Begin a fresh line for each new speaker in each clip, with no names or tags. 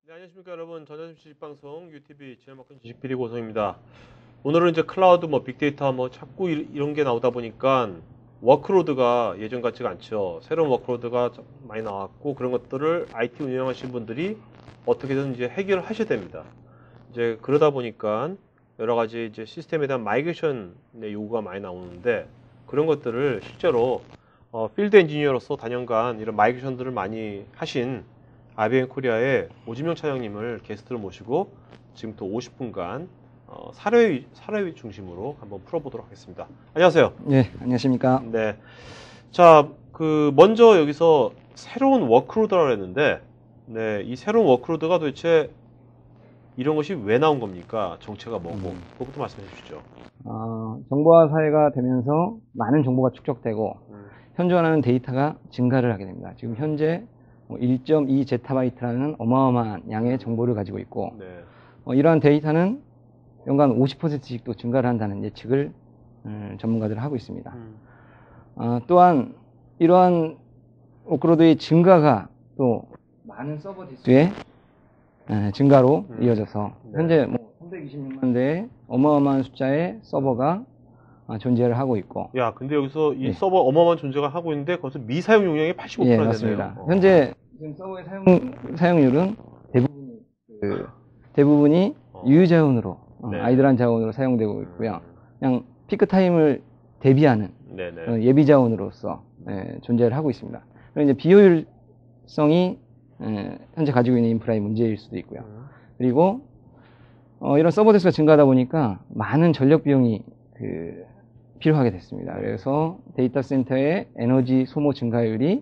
네, 안녕하십니까 여러분. 전자주식 지식방송 UTV 진행맡은 지식PD 고성입니다. 오늘은 이제 클라우드 빅데이터 자꾸 이런 게 나오다 보니까 워크로드가 예전 같지가 않죠. 새로운 워크로드가 좀 많이 나왔고 그런 것들을 IT 운영하시는 분들이 어떻게든 이제 해결을 하셔야 됩니다. 이제 그러다 보니까 여러 가지 이제 시스템에 대한 마이그레이션의 요구가 많이 나오는데 그런 것들을 실제로 필드 엔지니어로서 단연간 이런 마이그레이션들을 많이 하신 IBM 코리아의 오지명 차장님을 게스트로 모시고 지금부터 50분간 사례 중심으로 한번 풀어보도록 하겠습니다. 안녕하세요.
네, 안녕하십니까.
네. 자, 먼저 여기서 새로운 워크로드라고 했는데, 네, 이 새로운 워크로드가 도대체 이런 것이 왜 나온 겁니까? 정체가 뭐고? 그것부터 말씀해 주시죠.
정보화 사회가 되면서 많은 정보가 축적되고 현존하는 데이터가 증가를 하게 됩니다. 지금 현재 1.2 제타바이트라는 어마어마한 양의 정보를 가지고 있고
네.
이러한 데이터는 연간 50%씩 또 증가를 한다는 예측을 전문가들은 하고 있습니다. 또한 이러한 워크로드의 증가가 또 많은 서버 대수의 증가로 이어져서 현재 326만 대의 어마어마한 숫자의 서버가 존재를 하고 있고.
야, 근데 여기서 이 서버 어마어마한 존재가 하고 있는데 거기서 미사용 용량이 85%나
예,
되네요.
맞습니다. 현재 지금 서버의 사용률은 대부분이 유유자원으로
네.
아이들한 자원으로 사용되고 있고요. 그냥 피크 타임을 대비하는 예비 자원으로서 존재를 하고 있습니다. 그리고 이제 비효율성이 현재 가지고 있는 인프라의 문제일 수도 있고요. 그리고 이런 서버 대수가 증가하다 보니까 많은 전력 비용이 필요하게 됐습니다. 그래서 데이터 센터의 에너지 소모 증가율이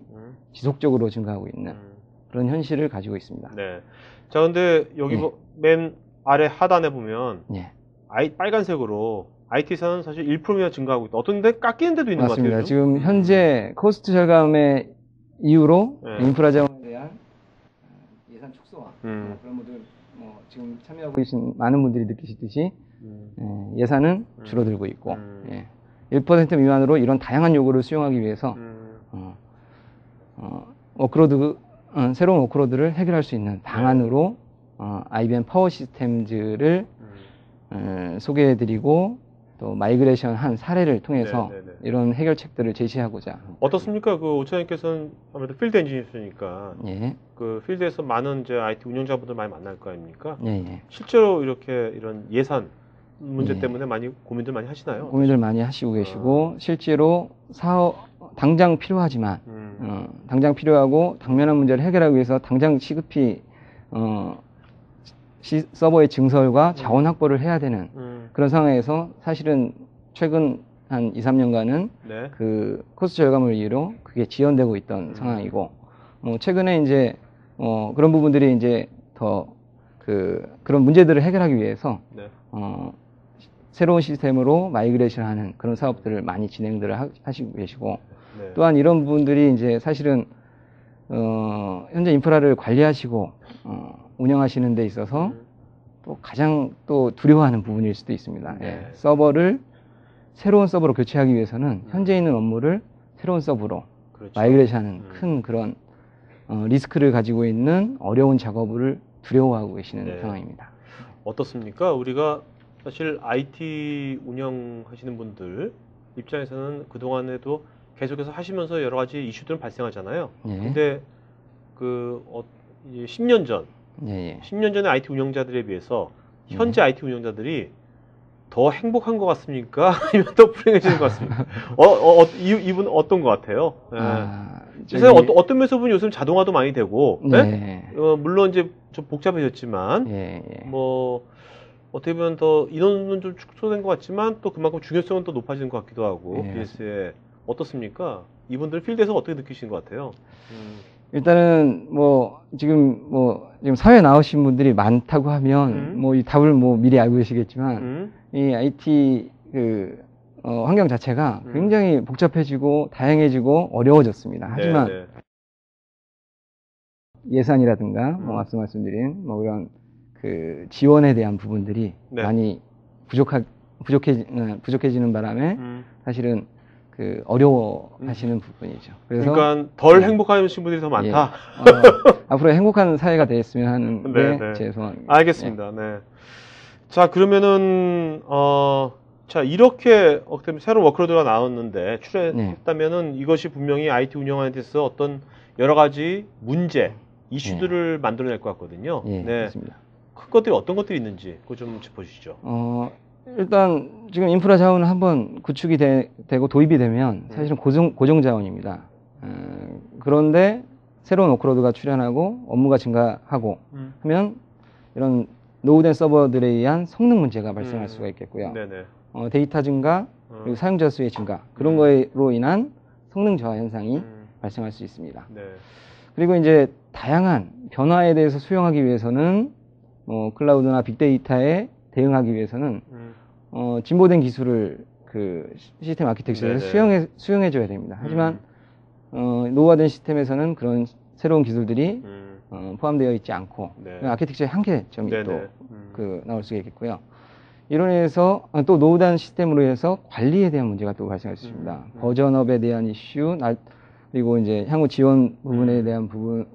지속적으로 증가하고 있는 그런 현실을 가지고 있습니다.
네. 자, 근데 여기 맨 아래 하단에 보면 빨간색으로 IT사는 사실 1%나 증가하고 있다. 어떤 데 깎이는 데도 있는
맞습니다.
것 같아요.
지금 현재 코스트 절감의 이유로 인프라 자원에 대한 예산 축소와 그런 분들 지금 참여하고 계신 많은 분들이 느끼시듯이 예산은 줄어들고 있고 1% 미만으로 이런 다양한 요구를 수용하기 위해서 새로운 워크로드를 해결할 수 있는 방안으로 IBM 파워 시스템즈를 소개해드리고 또 마이그레이션 한 사례를 통해서 이런 해결책들을 제시하고자.
어떻습니까? 오 차장님께서는 아무래도 필드 엔지니어시니까 그 필드에서 많은 이제 IT 운영자분들 많이 만날 거 아닙니까? 실제로 이런 예산 문제 때문에 많이 고민들 많이 하시나요?
고민들 많이 하시고 계시고 실제로 당장 필요하지만 당장 필요하고 당면한 문제를 해결하기 위해서 당장 시급히 서버의 증설과 자원 확보를 해야 되는 그런 상황에서 사실은 최근 한 2, 3년간은 그 코스트 절감을 이유로 그게 지연되고 있던 상황이고 최근에 이제 그런 부분들이 이제 더 그런 문제들을 해결하기 위해서 새로운 시스템으로 마이그레이션하는 그런 사업들을 많이 진행들을 하시고 계시고 또한 이런 부분들이 이제 사실은 현재 인프라를 관리하시고 운영하시는 데 있어서 또 가장 또 두려워하는 부분일 수도 있습니다. 새로운 서버로 교체하기 위해서는 현재 있는 업무를 새로운 서버로 마이그레이션하는 큰 그런 리스크를 가지고 있는 어려운 작업을 두려워하고 계시는 상황입니다.
어떻습니까? 우리가 사실 IT 운영하시는 분들 입장에서는 그동안에도 계속해서 하시면서 여러 가지 이슈들은 발생하잖아요. 근데 10년 전, 10년 전의 IT 운영자들에 비해서 현재 IT 운영자들이 더 행복한 것 같습니까? 아니면 더 불행해지는 것 같습니까? 이분은 어떤 것 같아요? 사실 어떤 면에서 보면 요즘 자동화도 많이 되고, 물론 이제 좀 복잡해졌지만, 어떻게 보면 더 인원은 좀 축소된 것 같지만 또 그만큼 중요성은 또 높아지는 것 같기도 하고 BS에 어떻습니까? 이분들 필드에서 어떻게 느끼시는 것 같아요?
일단은 지금 사회에 나오신 분들이 많다고 하면 이 답을 미리 알고 계시겠지만 이 IT 환경 자체가 굉장히 복잡해지고 다양해지고 어려워졌습니다. 하지만 예산이라든가 앞서 말씀드린 이런 지원에 대한 부분들이 많이 부족해지는 바람에 사실은 그 어려워하시는 부분이죠. 그래서
그러니까 덜 행복하신 분들이 더 많다.
앞으로 행복한 사회가 되었으면 하는 게
네.
제 소원입니다.
알겠습니다. 네. 자, 그러면은 자, 이렇게 새로운 워크로드가 나왔는데 출연했다면은 이것이 분명히 IT 운영하는 데 있어서 어떤 여러 가지 문제, 이슈들을 만들어낼 것 같거든요.
네,
네.
맞습니다.
큰 것들이 어떤 것들이 있는지 그거 좀 짚어주시죠.
일단 지금 인프라 자원은 한번 구축이 되고 도입이 되면 사실은 고정 자원입니다. 그런데 새로운 워크로드가 출현하고 업무가 증가하고 하면 이런 노후된 서버들에 의한 성능 문제가 발생할 수가 있겠고요.
네네.
데이터 증가, 그리고 사용자 수의 증가, 그런 거로 인한 성능 저하 현상이 발생할 수 있습니다.
네.
그리고 이제 다양한 변화에 대해서 수용하기 위해서는 클라우드나 빅데이터에 대응하기 위해서는 진보된 기술을 그 시스템 아키텍처에서 수용해 줘야 됩니다. 하지만 노후화된 시스템에서는 그런 새로운 기술들이 포함되어 있지 않고 아키텍처의 한계점이 또 나올 수가 있겠고요. 이로 인해서 또 노후된 시스템으로 해서 관리에 대한 문제가 또 발생할 수 있습니다. 버전업에 대한 이슈, 그리고 이제 향후 지원 부분에 대한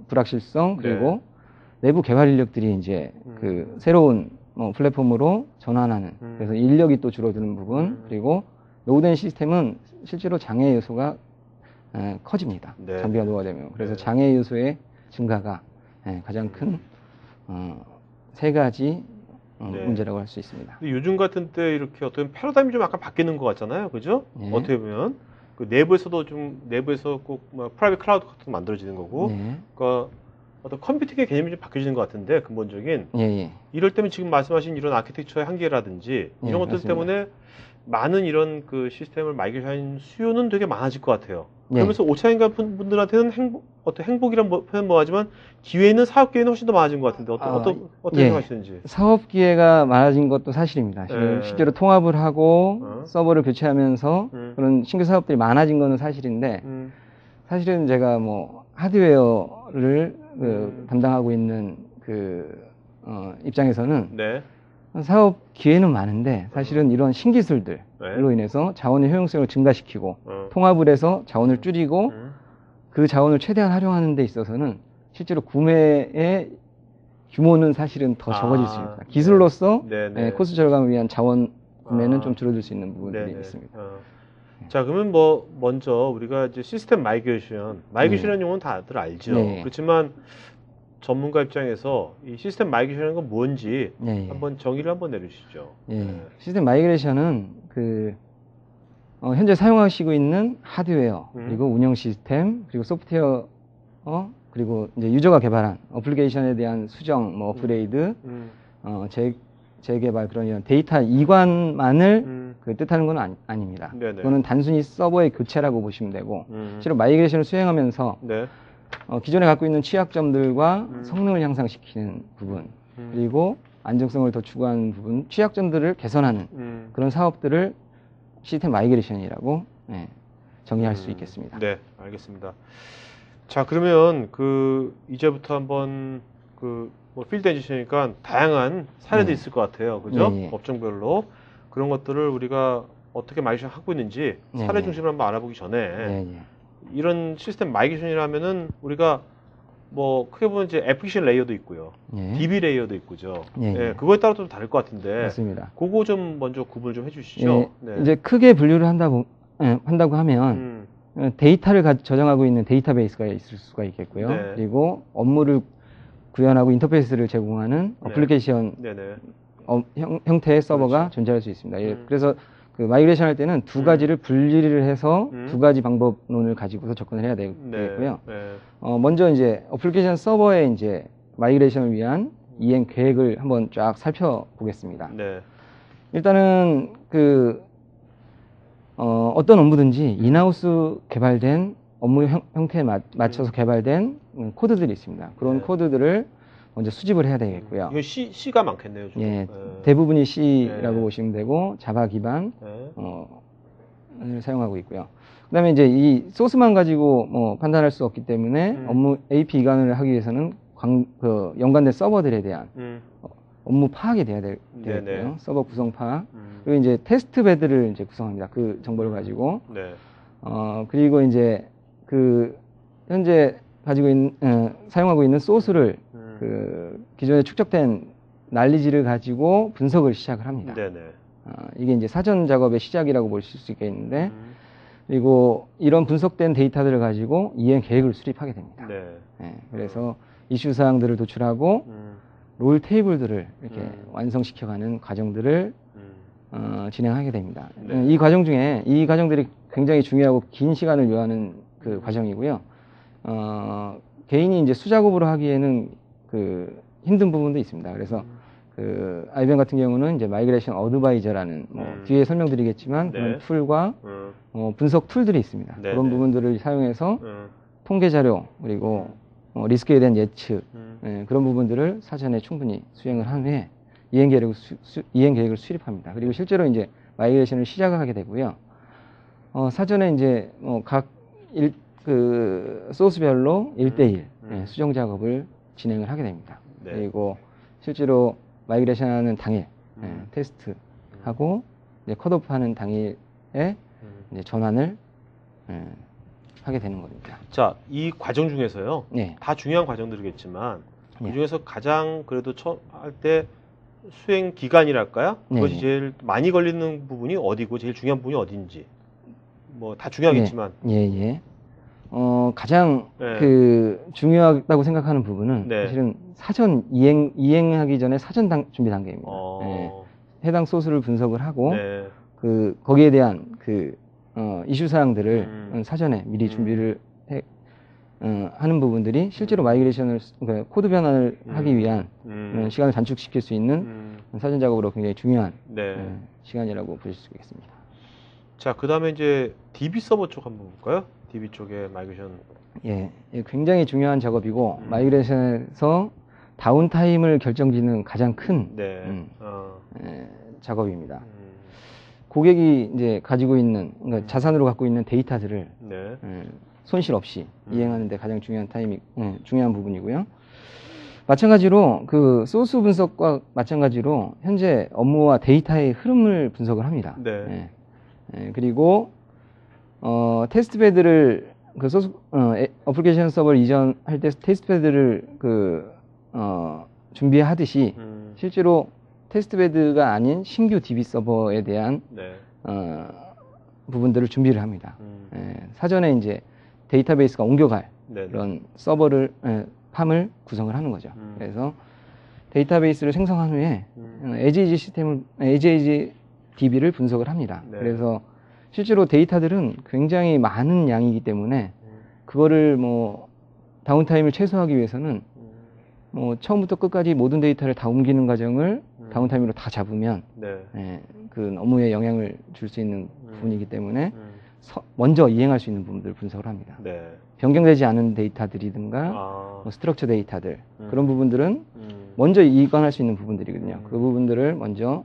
불확실성, 그리고 내부 개발 인력들이 이제 그 새로운 플랫폼으로 전환하는, 그래서 인력이 또 줄어드는 부분, 그리고 노후된 시스템은 실제로 장애 요소가 커집니다. 장비가 노후화되면. 그래서 장애 요소의 증가가 가장 큰 세 가지 문제라고 할 수 있습니다.
요즘 같은 때 이렇게 어떤 패러다임이 좀 약간 바뀌는 것 같잖아요, 그죠? 어떻게 보면 그 내부에서도 내부에서 꼭 프라이빗 클라우드 같은 거 만들어지는 거고, 그러니까 어떤 컴퓨팅의 개념이 좀 바뀌어지는 것 같은데 근본적인. 이럴 때면 지금 말씀하신 이런 아키텍처의 한계라든지 이런 것들
맞습니다.
때문에 많은 이런 그 시스템을 마이그레이션 수요는 되게 많아질 것 같아요. 그러면서 오차인가 분들한테는 어떤 행복이란 표현 뭐하지만 기회는 사업 기회는 훨씬 더 많아진 것 같은데 어떻게 생각하시는지.
사업 기회가 많아진 것도 사실입니다. 실제로 통합을 하고 서버를 교체하면서 그런 신규 사업들이 많아진 것은 사실인데 사실은 제가 하드웨어를 담당하고 있는 입장에서는 사업 기회는 많은데 사실은 이런 신기술들로 인해서 자원의 효용성을 증가시키고 통합을 해서 자원을 줄이고 그 자원을 최대한 활용하는 데 있어서는 실제로 구매의 규모는 사실은 더 적어질 수 있습니다. 기술로서 코스트 절감을 위한 자원 구매는 좀 줄어들 수 있는 부분들이 있습니다.
자, 그러면 먼저 우리가 이제 시스템 마이그레이션이라는 용어는 다들 알죠. 그렇지만 전문가 입장에서 이 시스템 마이그레이션은 건 뭔지 한번 정의를 한번 내주시죠.
시스템 마이그레이션은 현재 사용하시고 있는 하드웨어, 그리고 운영 시스템, 그리고 소프트웨어, 그리고 이제 유저가 개발한 어플리케이션에 대한 수정, 업그레이드, 재개발, 그런 이런 데이터 이관만을 뜻하는 건 아닙니다. 그거는 단순히 서버의 교체라고 보시면 되고, 실제로 마이그레이션을 수행하면서 기존에 갖고 있는 취약점들과 성능을 향상시키는 부분, 그리고 안정성을 더 추구하는 부분, 취약점들을 개선하는 그런 사업들을 시스템 마이그레이션이라고 정의할 수 있겠습니다.
네, 알겠습니다. 자, 그러면 이제부터 한번 필드 엔지니어니까 다양한 사례들이 있을 것 같아요. 그죠? 업종별로. 그런 것들을 우리가 어떻게 마이그레이션 하고 있는지 사례 중심으로 한번 알아보기 전에 이런 시스템 마이그레이션이라면은 우리가 크게 보면 이제 애플리케이션 레이어도 있고요. DB 레이어도 있고죠. 그거에 따라 좀 다를 것 같은데.
맞습니다.
그거 좀 먼저 구분을 좀 해주시죠.
이제 크게 분류를 한다고 하면 데이터를 저장하고 있는 데이터베이스가 있을 수가 있겠고요. 그리고 업무를 구현하고 인터페이스를 제공하는 어플리케이션 형태의 서버가 존재할 수 있습니다. 그래서 마이그레이션 할 때는 두 가지를 분리를 해서 두 가지 방법론을 가지고서 접근을 해야 되겠고요. 먼저 이제 어플리케이션 서버의 이제 마이그레이션을 위한 이행 계획을 한번 쫙 살펴보겠습니다. 일단은 어떤 업무든지 인하우스 개발된 업무 형태에 맞춰서 개발된 코드들이 있습니다. 그런 코드들을 먼저 수집을 해야 되겠고요.
이건 C가 많겠네요.
대부분이 C라고 보시면 되고 자바 기반을 사용하고 있고요. 그다음에 이제 이 소스만 가지고 판단할 수 없기 때문에 업무 AP 이관을 하기 위해서는 연관된 서버들에 대한 업무 파악이 돼야 되겠고요. 서버 구성 파악. 그리고 이제 테스트 베드를 이제 구성합니다. 그 정보를 가지고 그리고 이제 그 현재 가지고 있는 사용하고 있는 소스를 그 기존에 축적된 난리지를 가지고 분석을 시작을 합니다.
네네.
이게 이제 사전 작업의 시작이라고 보실 수 있겠는데, 그리고 이런 분석된 데이터들을 가지고 이행 계획을 수립하게 됩니다.
네.
네, 그래서 이슈 사항들을 도출하고 롤 테이블들을 이렇게 완성시켜가는 과정들을 진행하게 됩니다.
네.
이 과정 중에 이 과정들이 굉장히 중요하고 긴 시간을 요하는 그 과정이고요. 개인이 이제 수작업으로 하기에는 그 힘든 부분도 있습니다. 그래서 그 IBM 같은 경우는 이제 마이그레이션 어드바이저라는 뭐 뒤에 설명드리겠지만
네.
그런 툴과 분석 툴들이 있습니다.
네,
그런
네.
부분들을 사용해서 통계 자료 그리고 리스크에 대한 예측 그런 부분들을 사전에 충분히 수행을 한 후에 이행 계획을 수립합니다. 그리고 실제로 이제 마이그레이션을 시작하게 되고요. 사전에 이제 그 소스별로 1대1 수정 작업을 진행을 하게 됩니다.
네.
그리고 실제로 마이그레이션 하는 당일 테스트하고 이제 컷오프하는 당일에 이제 전환을 하게 되는 겁니다.
자, 이 과정 중에서요.
네.
다 중요한 과정들이겠지만
네.
그 중에서 가장 그래도 처음 할 때 수행 기간이랄까요? 그것이
네.
제일 많이 걸리는 부분이 어디고 제일 중요한 부분이 어딘지. 뭐 다 중요하겠지만.
예. 가장
네.
그 중요하다고 생각하는 부분은
네.
사실은 사전 이행하기 전에 사전 준비 단계입니다. 예. 해당 소스를 분석을 하고
네.
그 거기에 대한 그 이슈 사항들을 사전에 미리 준비를 하는 부분들이 실제로 마이그레이션을 그러니까 코드 변환을 하기 위한 시간을 단축시킬 수 있는 사전 작업으로 굉장히 중요한
네.
시간이라고 보실 수 있겠습니다.
자, 그 다음에 이제 DB 서버 쪽 한번 볼까요? DB 쪽에 마이그레이션.
예, 굉장히 중요한 작업이고 마이그레이션에서 다운타임을 결정짓는 가장 큰
네.
작업입니다. 고객이 이제 가지고 있는 그러니까 자산으로 갖고 있는 데이터들을
네.
손실 없이 이행하는데 가장 중요한 중요한 부분이고요. 마찬가지로 그 소스 분석과 마찬가지로 현재 업무와 데이터의 흐름을 분석을 합니다.
네.
그리고 테스트베드를 그 소스 어플리케이션 서버를 이전할 때 테스트베드를 준비하듯이 실제로 테스트베드가 아닌 신규 DB 서버에 대한
네.
부분들을 준비를 합니다. 사전에 이제 데이터베이스가 옮겨갈
네네.
그런 서버를 팜을 구성을 하는 거죠. 그래서 데이터베이스를 생성한 후에 에지 DB를 분석을 합니다.
네.
그래서 실제로 데이터들은 굉장히 많은 양이기 때문에 그거를 뭐 다운타임을 최소화하기 위해서는 뭐 처음부터 끝까지 모든 데이터를 다 옮기는 과정을 다운타임으로 다 잡으면
네.
그 업무에 영향을 줄 수 있는 부분이기 때문에 먼저 이행할 수 있는 부분들을 분석을 합니다.
네.
변경되지 않은 데이터들이든가 뭐 스트럭처 데이터들 그런 부분들은 먼저 이관할 수 있는 부분들이거든요. 그 부분들을 먼저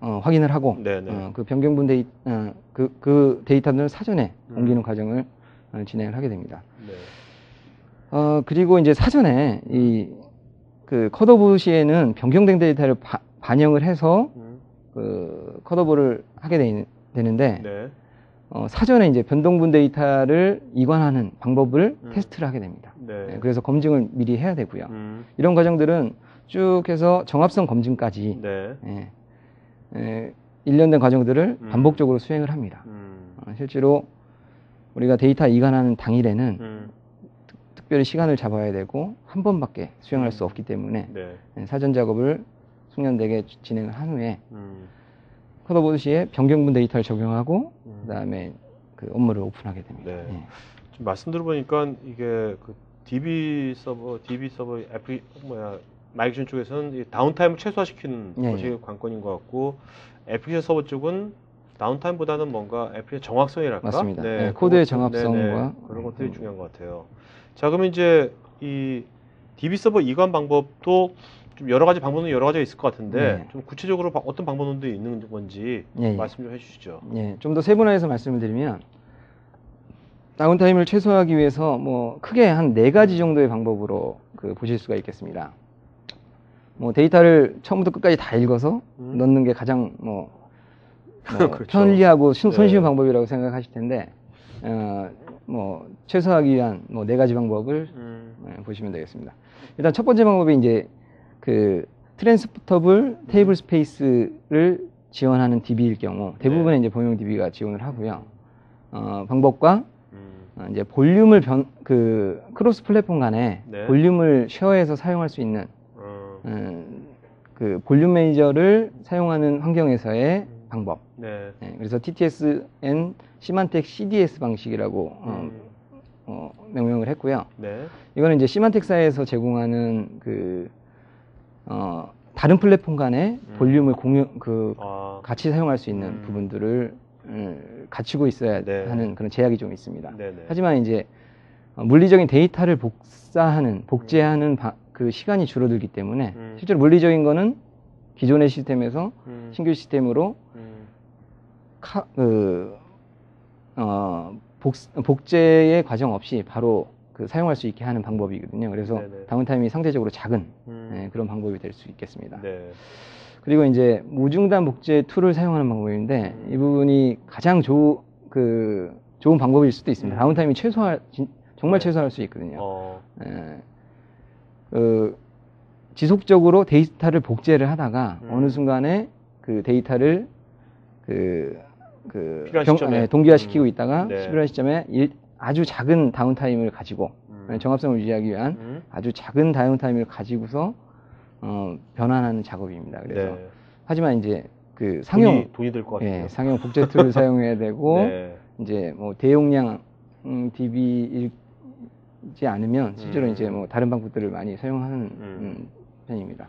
확인을 하고 그 변경분 그 데이터들은 사전에 옮기는 과정을 진행을 하게 됩니다.
네.
그리고 이제 사전에 그 컷오브 시에는 변경된 데이터를 반영을 해서 그 컷오브를 하게 되는데
네.
사전에 이제 변동분 데이터를 이관하는 방법을 테스트를 하게 됩니다.
네.
그래서 검증을 미리 해야 되고요. 이런 과정들은 쭉 해서 정합성 검증까지
네.
1년 된 과정들을 반복적으로 수행을 합니다. 실제로 우리가 데이터 이관하는 당일에는 특별히 시간을 잡아야 되고 한 번밖에 수행할 수 없기 때문에
네.
사전 작업을 숙련되게 진행을 한 후에 컷오브 시에 변경분 데이터를 적용하고 그다음에 그 업무를 오픈하게 됩니다.
네. 좀 말씀 들어보니까 이게 그 DB 서버 마이그레이션 쪽에서는 이 다운타임을 최소화시키는 것이 관건인 것 같고 애플리케이션 서버 쪽은 다운타임보다는 뭔가 애플리케이션 정확성이랄까?
맞습니다. 네, 코드의 정확성과
그런 것들이 중요한 것 같아요. 자, 그러면 이제 이 DB 서버 이관 방법도 좀 여러 가지 방법은 여러 가지가 있을 것 같은데 좀 구체적으로 어떤 방법론도 있는 건지 말씀 좀 해주시죠.
좀 더 세분화해서 말씀을 드리면 다운타임을 최소화하기 위해서 뭐 크게 한 4가지 정도의 방법으로 보실 수가 있겠습니다. 뭐 데이터를 처음부터 끝까지 다 읽어서 넣는 게 가장
그렇죠.
편리하고 손쉬운 방법이라고 생각하실 텐데 뭐 최소화하기 위한 뭐 4가지 방법을 보시면 되겠습니다. 일단 첫 번째 방법이 이제 그 트랜스포터블 테이블 스페이스를 지원하는 DB일 경우 대부분의 이제 범용 DB가 지원을 하고요. 방법과 이제 볼륨을 크로스 플랫폼 간에 볼륨을 쉐어해서 사용할 수 있는 그 볼륨 매니저를 사용하는 환경에서의 방법. 그래서 TTSN 시만텍 CDS 방식이라고 명명을 했고요. 이거는 이제 시만텍사에서 제공하는 다른 플랫폼 간의 볼륨을 같이 사용할 수 있는 부분들을 갖추고 있어야 하는 그런 제약이 좀 있습니다. 하지만 이제 물리적인 데이터를 복제하는 그 시간이 줄어들기 때문에 실제로 물리적인 거는 기존의 시스템에서 신규 시스템으로 복제의 과정 없이 바로 사용할 수 있게 하는 방법이거든요. 그래서 다운타임이 상대적으로 작은 그런 방법이 될 수 있겠습니다. 그리고 이제 무중단 복제 툴을 사용하는 방법인데 이 부분이 가장 좋은 방법일 수도 있습니다. 다운타임이 정말 최소화할 수 있거든요. 지속적으로 데이터를 복제를 하다가 어느 순간에 그 데이터를 동기화시키고 있다가 필요한 시점에 아주 작은 다운타임을 가지고 정합성을 유지하기 위한 아주 작은 다운타임을 가지고서 변환하는 작업입니다. 그래서 하지만 이제 그
돈이 들 것 같아요.
상용 복제 툴을 사용해야 되고 이제 뭐 대용량 DB이지 않으면 실제로 이제 뭐 다른 방법들을 많이 사용하는 편입니다.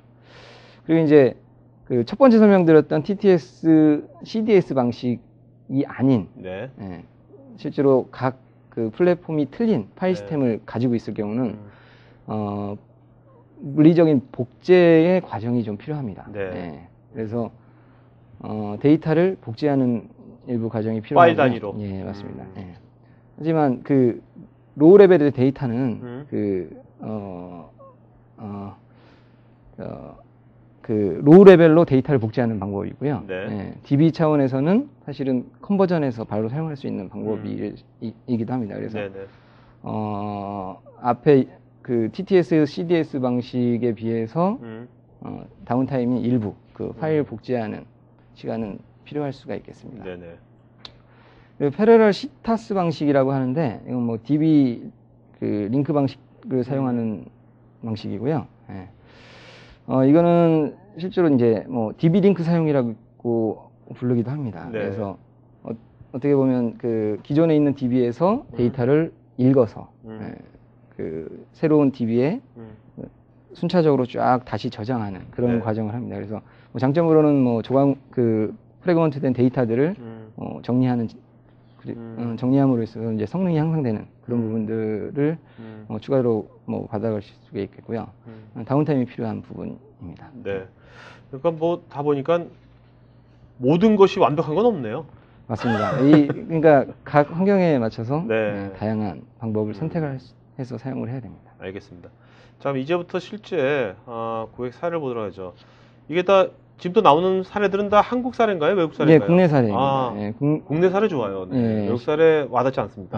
그리고 이제 그 첫 번째 설명드렸던 TTS CDS 방식이 아닌 실제로 각 그 플랫폼이 틀린 파일 시스템을 가지고 있을 경우는 물리적인 복제의 과정이 좀 필요합니다. 그래서 데이터를 복제하는 일부 과정이 필요하고요.
파일 단위로.
예, 맞습니다. 하지만 그 로우 레벨의 데이터는 그 로우 레벨로 데이터를 복제하는 방법이고요. DB 차원에서는 사실은 컨버전해서 바로 사용할 수 있는 방법이기도 합니다. 그래서 앞에 그 TTS, CDS 방식에 비해서 다운타임이 일부 그 파일 복제하는 시간은 필요할 수가 있겠습니다. 그리고 패러럴 시타스 방식이라고 하는데 이건 뭐 DB 그 링크 방식을 사용하는 방식이고요. 이거는 실제로 이제 뭐 DB 링크 사용이라고 부르기도 합니다. 그래서 어떻게 보면 그 기존에 있는 DB에서 데이터를 읽어서 그 새로운 DB에 순차적으로 쫙 다시 저장하는 그런 과정을 합니다. 그래서 뭐 장점으로는 뭐 프래그먼트된 데이터들을 정리함으로 있어서 이제 성능이 향상되는 그런 부분들을 추가로 뭐 받아가실 수가 있겠고요. 다운타임이 필요한 부분입니다.
그러니까 뭐 다 보니까 모든 것이 완벽한 건 없네요.
맞습니다. 그러니까 각 환경에 맞춰서 다양한 방법을 선택을 해서 사용을 해야 됩니다.
알겠습니다. 자, 그럼 이제부터 실제 고객 사례를 보도록 하죠. 이게 다 지금 또 나오는 사례들은 다 한국 사례인가요? 외국 사례인가요?
네, 국내 사례입니다.
국내 사례 좋아요. 외국 사례 와닿지 않습니다.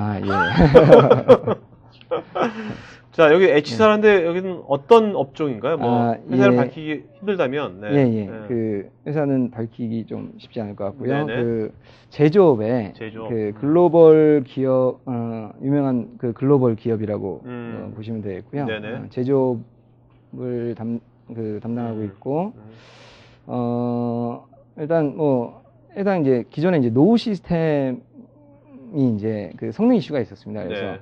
자, 여기 H사라인데 여기는 어떤 업종인가요? 뭐 회사를 밝히기 힘들다면.
그 회사는 밝히기 좀 쉽지 않을 것 같고요. 그 제조업에 그 글로벌 기업 유명한 그 글로벌 기업이라고 보시면 되겠고요. 제조업을 담당하고 있고 일단 이제 기존에 이제 노후 시스템이 이제 그 성능 이슈가 있었습니다. 그래서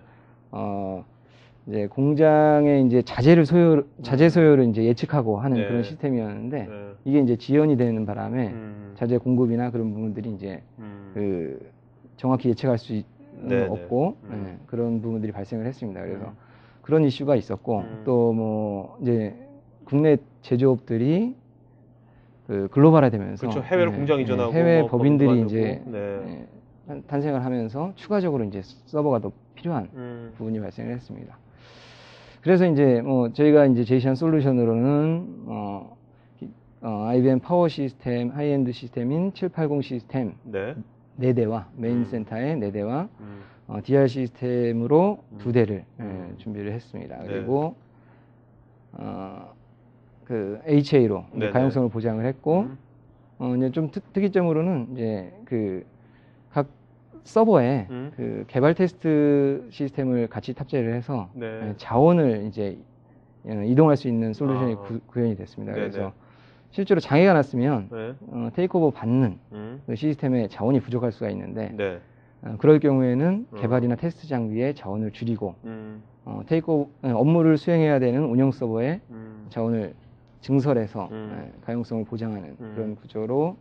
이제 공장의 이제 자재 소요를 이제 예측하고 하는 그런 시스템이었는데 이게 이제 지연이 되는 바람에 자재 공급이나 그런 부분들이 이제 그 정확히 예측할 수 없고 그런 부분들이 발생을 했습니다. 그래서 그런 이슈가 있었고 또 뭐 이제 국내 제조업들이 그 글로벌화되면서
그렇죠. 해외로 공장 이전하고
해외 법인들이 이제 탄생을 하면서 추가적으로 이제 서버가 더 필요한 부분이 발생을 했습니다. 그래서 이제 뭐 저희가 이제 제시한 솔루션으로는 IBM 파워 시스템, 하이엔드 시스템인 780 시스템
네.
4대와 메인 센터의 4대와 DR 시스템으로 2대를 준비를 했습니다.
네.
그리고 그 HA로 가용성을 보장을 했고 이제 좀 특이점으로는 이제 그 각 서버에 그 개발 테스트 시스템을 같이 탑재를 해서
네.
자원을 이제 이동할 수 있는 솔루션이 구현이 됐습니다.
네네.
그래서 실제로 장애가 났으면
네.
테이크오버 받는 그 시스템에 자원이 부족할 수가 있는데
네.
그럴 경우에는 개발이나 테스트 장비에 자원을 줄이고 업무를 수행해야 되는 운영 서버에 자원을 증설해서 가용성을 보장하는 그런 구조로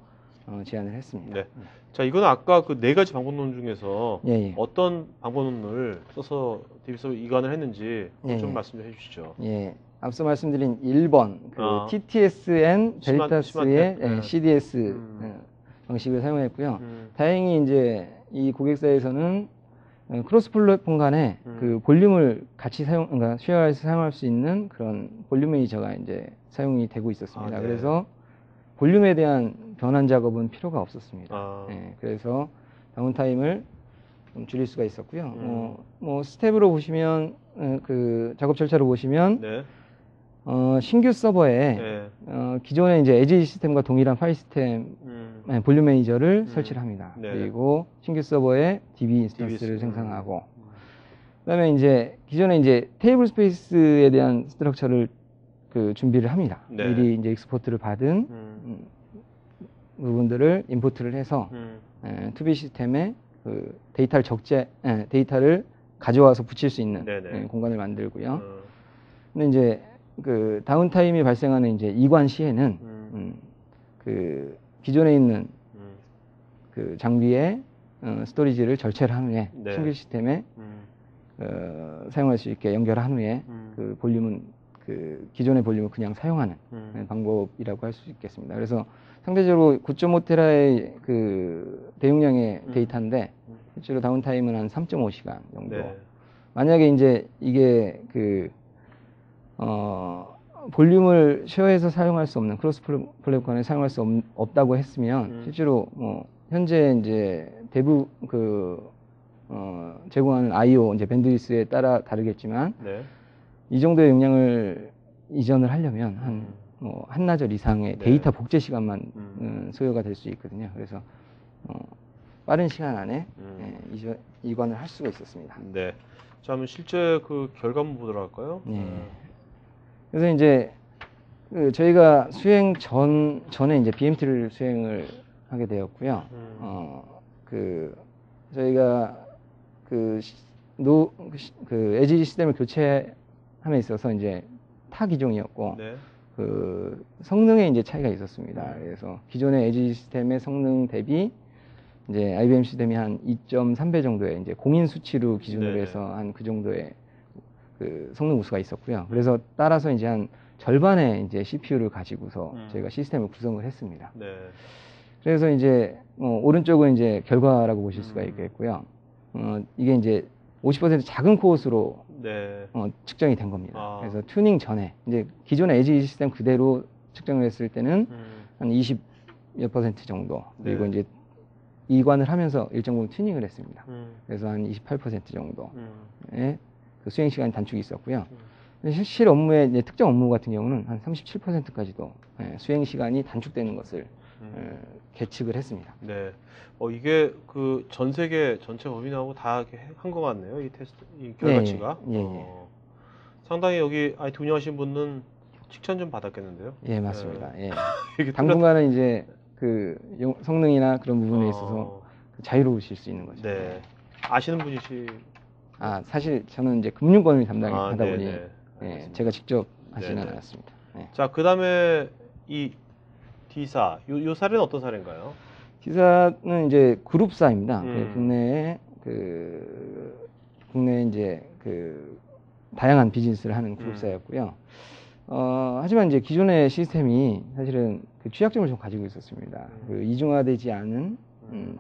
제안을 했습니다.
네. 자, 이건 아까 그 4가지 방법론 중에서
예.
어떤 방법론을 써서 DB 이관을 했는지
예.
좀 말씀 좀 해주시죠.
예. 앞서 말씀드린 1번 그 TTSN 델타스의 CDS 방식을 사용했고요. 다행히 이제 이 고객사에서는 크로스 플랫폼 간에 그 볼륨을 같이 그러니까 쉐어해서 사용할 수 있는 그런 볼륨 매니저가 이제 사용이 되고 있었습니다.
네.
그래서 볼륨에 대한 변환 작업은 필요가 없었습니다. 그래서 다운타임을 좀 줄일 수가 있었고요. 뭐 스텝으로 보시면 그 작업 절차로 보시면
네.
신규 서버에 기존의 이제 에지 시스템과 동일한 파일 시스템 볼륨 매니저를 설치를 합니다.
네.
그리고 신규 서버에 DB 인스턴스를 생성하고 그다음에 이제 기존에 이제 테이블 스페이스에 대한 스트럭처를 그 준비를 합니다.
네.
미리 이제 익스포트를 받은 부분들을 임포트를 해서 투비 시스템에 그 데이터를 가져와서 붙일 수 있는 공간을 만들고요. 근데 이제 그 다운타임이 발생하는 이제 이관 시에는 그 기존에 있는 그 장비의 스토리지를 절체를 한 후에 신규 시스템에 사용할 수 있게 연결한 후에 그 볼륨은 그 기존의 볼륨을 그냥 사용하는 방법이라고 할 수 있겠습니다. 그래서 상대적으로 9.5테라의 그 대용량의 데이터인데 실제로 다운타임은 한 3.5시간 정도.
네.
만약에 이제 이게 그 볼륨을 쉐어해서 사용할 수 없는 크로스 플랫폼에 사용할 수 없다고 했으면 실제로 뭐 현재 이제 대부 제공하는 I/O 이제 밴드위스에 따라 다르겠지만 이 정도의 용량을 이전을 하려면 한나절 이상의 데이터 복제 시간만 소요가 될 수 있거든요. 그래서 빠른 시간 안에 이관을 할 수가 있었습니다.
네. 자, 그럼 실제 그 결과 한번 보도록 할까요?
그래서 이제 그 저희가 수행 전에 이제 BMT를 수행을 하게 되었고요. 그 저희가 그 에지 시스템을 교체함에 있어서 이제 타 기종이었고 그 성능에 이제 차이가 있었습니다. 그래서 기존의 에지 시스템의 성능 대비 이제 IBM 시스템이 한 2.3배 정도의 이제 공인 수치로 기준으로 해서 한 그 정도의 그 성능 우수가 있었고요. 그래서 따라서 이제 한 절반의 이제 CPU를 가지고서 저희가 시스템을 구성을 했습니다. 그래서 이제 오른쪽은 이제 결과라고 보실 수가 있겠고요. 이게 이제 50% 작은 코어수로 측정이 된 겁니다. 그래서 튜닝 전에 이제 기존의 에지 시스템 그대로 측정을 했을 때는 한 20몇 % 정도. 그리고 이제 이관을 하면서 일정 부분 튜닝을 했습니다. 그래서 한 28% 정도의 그 수행 시간 단축이 있었고요. 실 업무의 이제 특정 업무 같은 경우는 한 37%까지도 수행 시간이 단축되는 것을 계측을 했습니다.
네. 이게 그 전 세계 전체 법인하고 다 한 것 같네요. 이 테스트, 이 결과치가. 상당히 여기 IT 운영하신 분은 칭찬 좀 받았겠는데요.
예, 맞습니다. 당분간은 이제 그 성능이나 그런 부분에 있어서 자유로우실 수 있는 거죠.
네. 아시는 분이시?
사실 저는 이제 금융권을 담당하다 보니 제가 직접 하지는 않았습니다.
자, 그 다음에 이 D사, 요 사례는 어떤 사례인가요?
D사는 이제 그룹사입니다. 국내에 이제 그 다양한 비즈니스를 하는 그룹사였고요. 하지만 이제 기존의 시스템이 사실은 그 취약점을 좀 가지고 있었습니다. 그 이중화되지 않은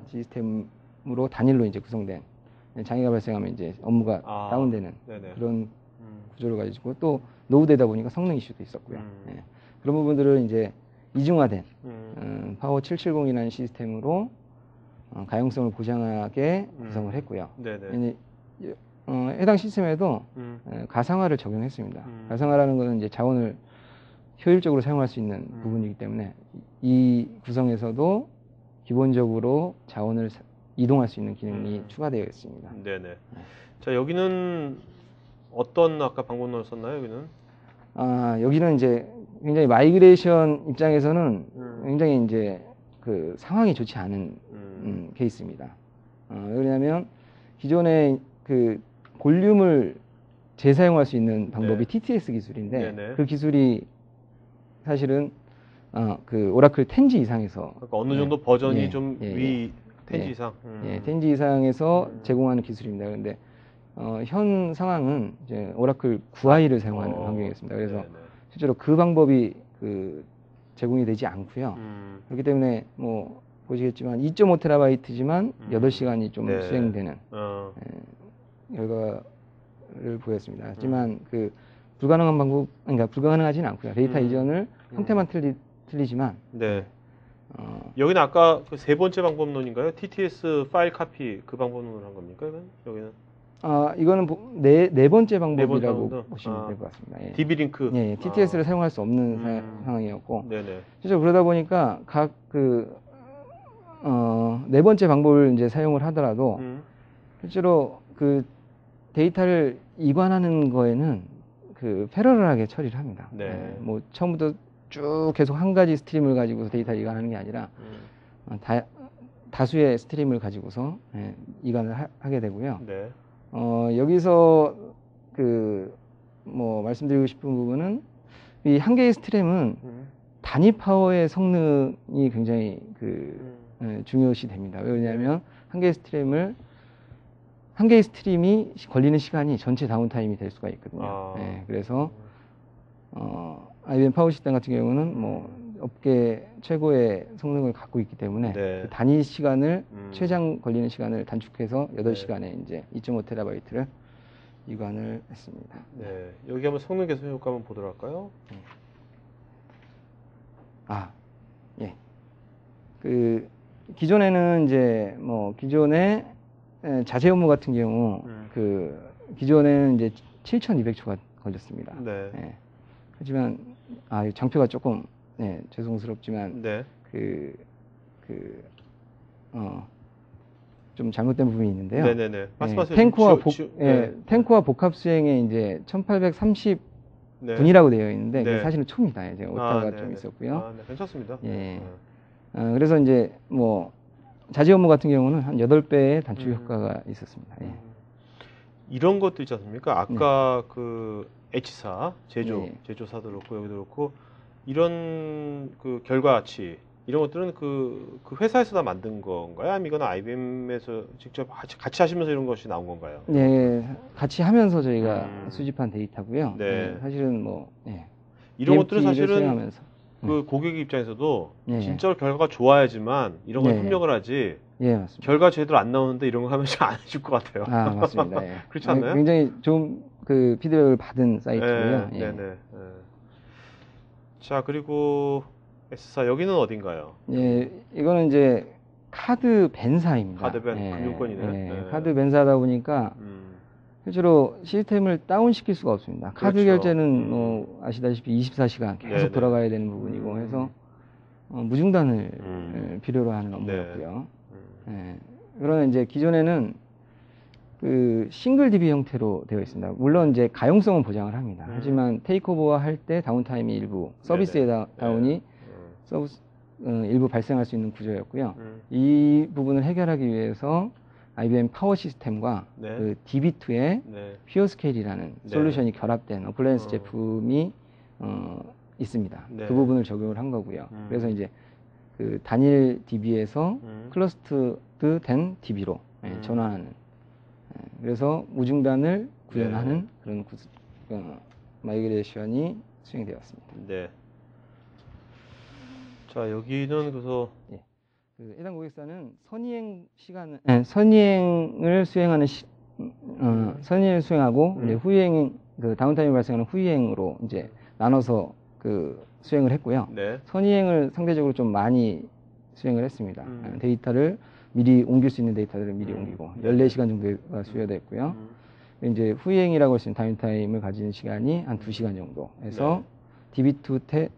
시스템으로 단일로 이제 구성된 장애가 발생하면 이제 업무가 다운되는 그런 구조를 가지고 또 노후되다 보니까 성능 이슈도 있었고요. 그런 부분들을 이제 이중화된 파워 770이라는 시스템으로 가용성을 보장하게 구성을 했고요.
네네.
해당 시스템에도 가상화를 적용했습니다. 가상화라는 것은 이제 자원을 효율적으로 사용할 수 있는 부분이기 때문에 이 구성에서도 기본적으로 자원을 이동할 수 있는 기능이 추가되어 있습니다.
네네. 자, 여기는 어떤 아까 방법론을 썼나요? 여기는?
여기는 이제 굉장히 마이그레이션 입장에서는 굉장히 이제 그 상황이 좋지 않은 케이스입니다. 왜냐하면 기존에 그 볼륨을 재사용할 수 있는 방법이 TTS 기술인데
네네.
그 기술이 사실은 그 오라클 10G 이상에서
그러니까 어느 정도 버전이 좀 위 10G 이상.
10G 이상에서 제공하는 기술입니다. 그런데 현 상황은 이제 오라클 9i를 사용하는 환경이었습니다. 그래서
네네.
실제로 그 방법이 그 제공이 되지 않고요. 그렇기 때문에 뭐 보시겠지만 2.5TB지만 8시간이 좀
네.
수행되는 결과를 보였습니다. 하지만 그 불가능한 방법, 그러니까 불가능하지는 않고요. 데이터 이전을 형태만 틀리지만
네. 여기는 아까 그 세 번째 방법론인가요? TTS 파일 카피 그 방법론을 한 겁니까? 여기는?
이거는 네 번째 방법이라고
방법론?
보시면 될 것 같습니다. 예.
DB 링크.
예, TTS를 사용할 수 없는 상황이었고,
네네.
실제로 그러다 보니까 각 네 번째 방법을 이제 사용을 하더라도 실제로 그 데이터를 이관하는 거에는 그 패러럴하게 처리를 합니다.
네.
뭐 처음부터 쭉 계속 한 가지 스트림을 가지고서 데이터를 이관하는 게 아니라 다수의 스트림을 가지고서 이관을 하게 되고요.
네.
여기서 뭐 말씀드리고 싶은 부분은 이 한 개의 스트림은 단위 파워의 성능이 굉장히 중요시 됩니다. 왜냐하면 한 개의 스트림이 걸리는 시간이 전체 다운타임이 될 수가 있거든요. 그래서 IBM 파워 시스템 같은 경우는 뭐 업계 최고의 성능을 갖고 있기 때문에 그 단위 시간을 최장 걸리는 시간을 단축해서 8시간에 이제 2.5TB를 이관을 했습니다.
네. 여기 한번 성능 개선 효과 한번 보도록 할까요?
예. 그 기존에는 이제 뭐 기존의 자체 업무 같은 경우 그 기존에는 이제 7,200초가 걸렸습니다.
네.
하지만 장표가 조금 죄송스럽지만 좀 잘못된 부분이 있는데요.
네네네. 말씀하세요.
탱크와 복합 수행에 이제 1830분이라고 되어 있는데 그게 사실은 초입니다. 이제 오타가 좀 있었고요.
네, 괜찮습니다.
그래서 이제 뭐 자재 업무 같은 경우는 한 8배의 단축 효과가 있었습니다.
이런 것도 있지 않습니까? 아까 그 H사 제조사도 그렇고 여기도 그렇고 이런 그 결과치 이런 것들은 그 회사에서 다 만든 건가요? 아니면 이건 IBM에서 직접 같이 하시면서 이런 것이 나온 건가요?
네, 같이 하면서 저희가 수집한 데이터고요. 사실은 뭐
이런 것들은 사실은
수행하면서.
그 고객 입장에서도 진짜 결과가 좋아야지만 이런 걸 협력을 하지. 맞습니다. 결과 제대로 안 나오는데 이런 거 하면 잘 안 해줄 것 같아요.
맞습니다.
그렇지 않나요?
굉장히 좋은 그 피드백을 받은 사이트고요.
네네. 자, 그리고 S사 여기는 어딘가요?
이거는 이제 카드 벤사입니다.
카드 금융권이네.
카드 벤사다 보니까 실제로 시스템을 다운시킬 수가 없습니다. 카드 결제는 뭐 아시다시피 24시간 계속 돌아가야 되는 부분이고 해서 무중단을 필요로 하는 업무였고요. 그러나 이제 기존에는 그 싱글 DB 형태로 되어 있습니다. 물론 이제 가용성은 보장을 합니다. 하지만 테이크오버 할 때 다운타임이 일부 서비스의 다운이 일부 발생할 수 있는 구조였고요. 이 부분을 해결하기 위해서 IBM 파워 시스템과 그 DB2의 퓨어스케일이라는 솔루션이 결합된 어플라이언스 제품이 있습니다. 그 부분을 적용을 한 거고요. 그래서 이제 그 단일 DB에서 클러스터드 된 DB로 전환하는 그래서 무중단을 구현하는 그런 마이그레이션이 수행되었습니다.
네. 자, 여기는 그래서
그 해당 고객사는 선이행을 수행하는 선이행을 수행하고 이제 후이행 그 다운타임이 발생하는 후이행으로 이제 나눠서 그 수행을 했고요.
네.
선의행을 상대적으로 좀 많이 수행을 했습니다. 데이터를 미리 옮길 수 있는 데이터들을 미리 옮기고 14시간 정도가 수요됐고요. 이제 후행이라고 할 수 있는 타임을 가지는 시간이 한 2시간 정도 해서 DB2 대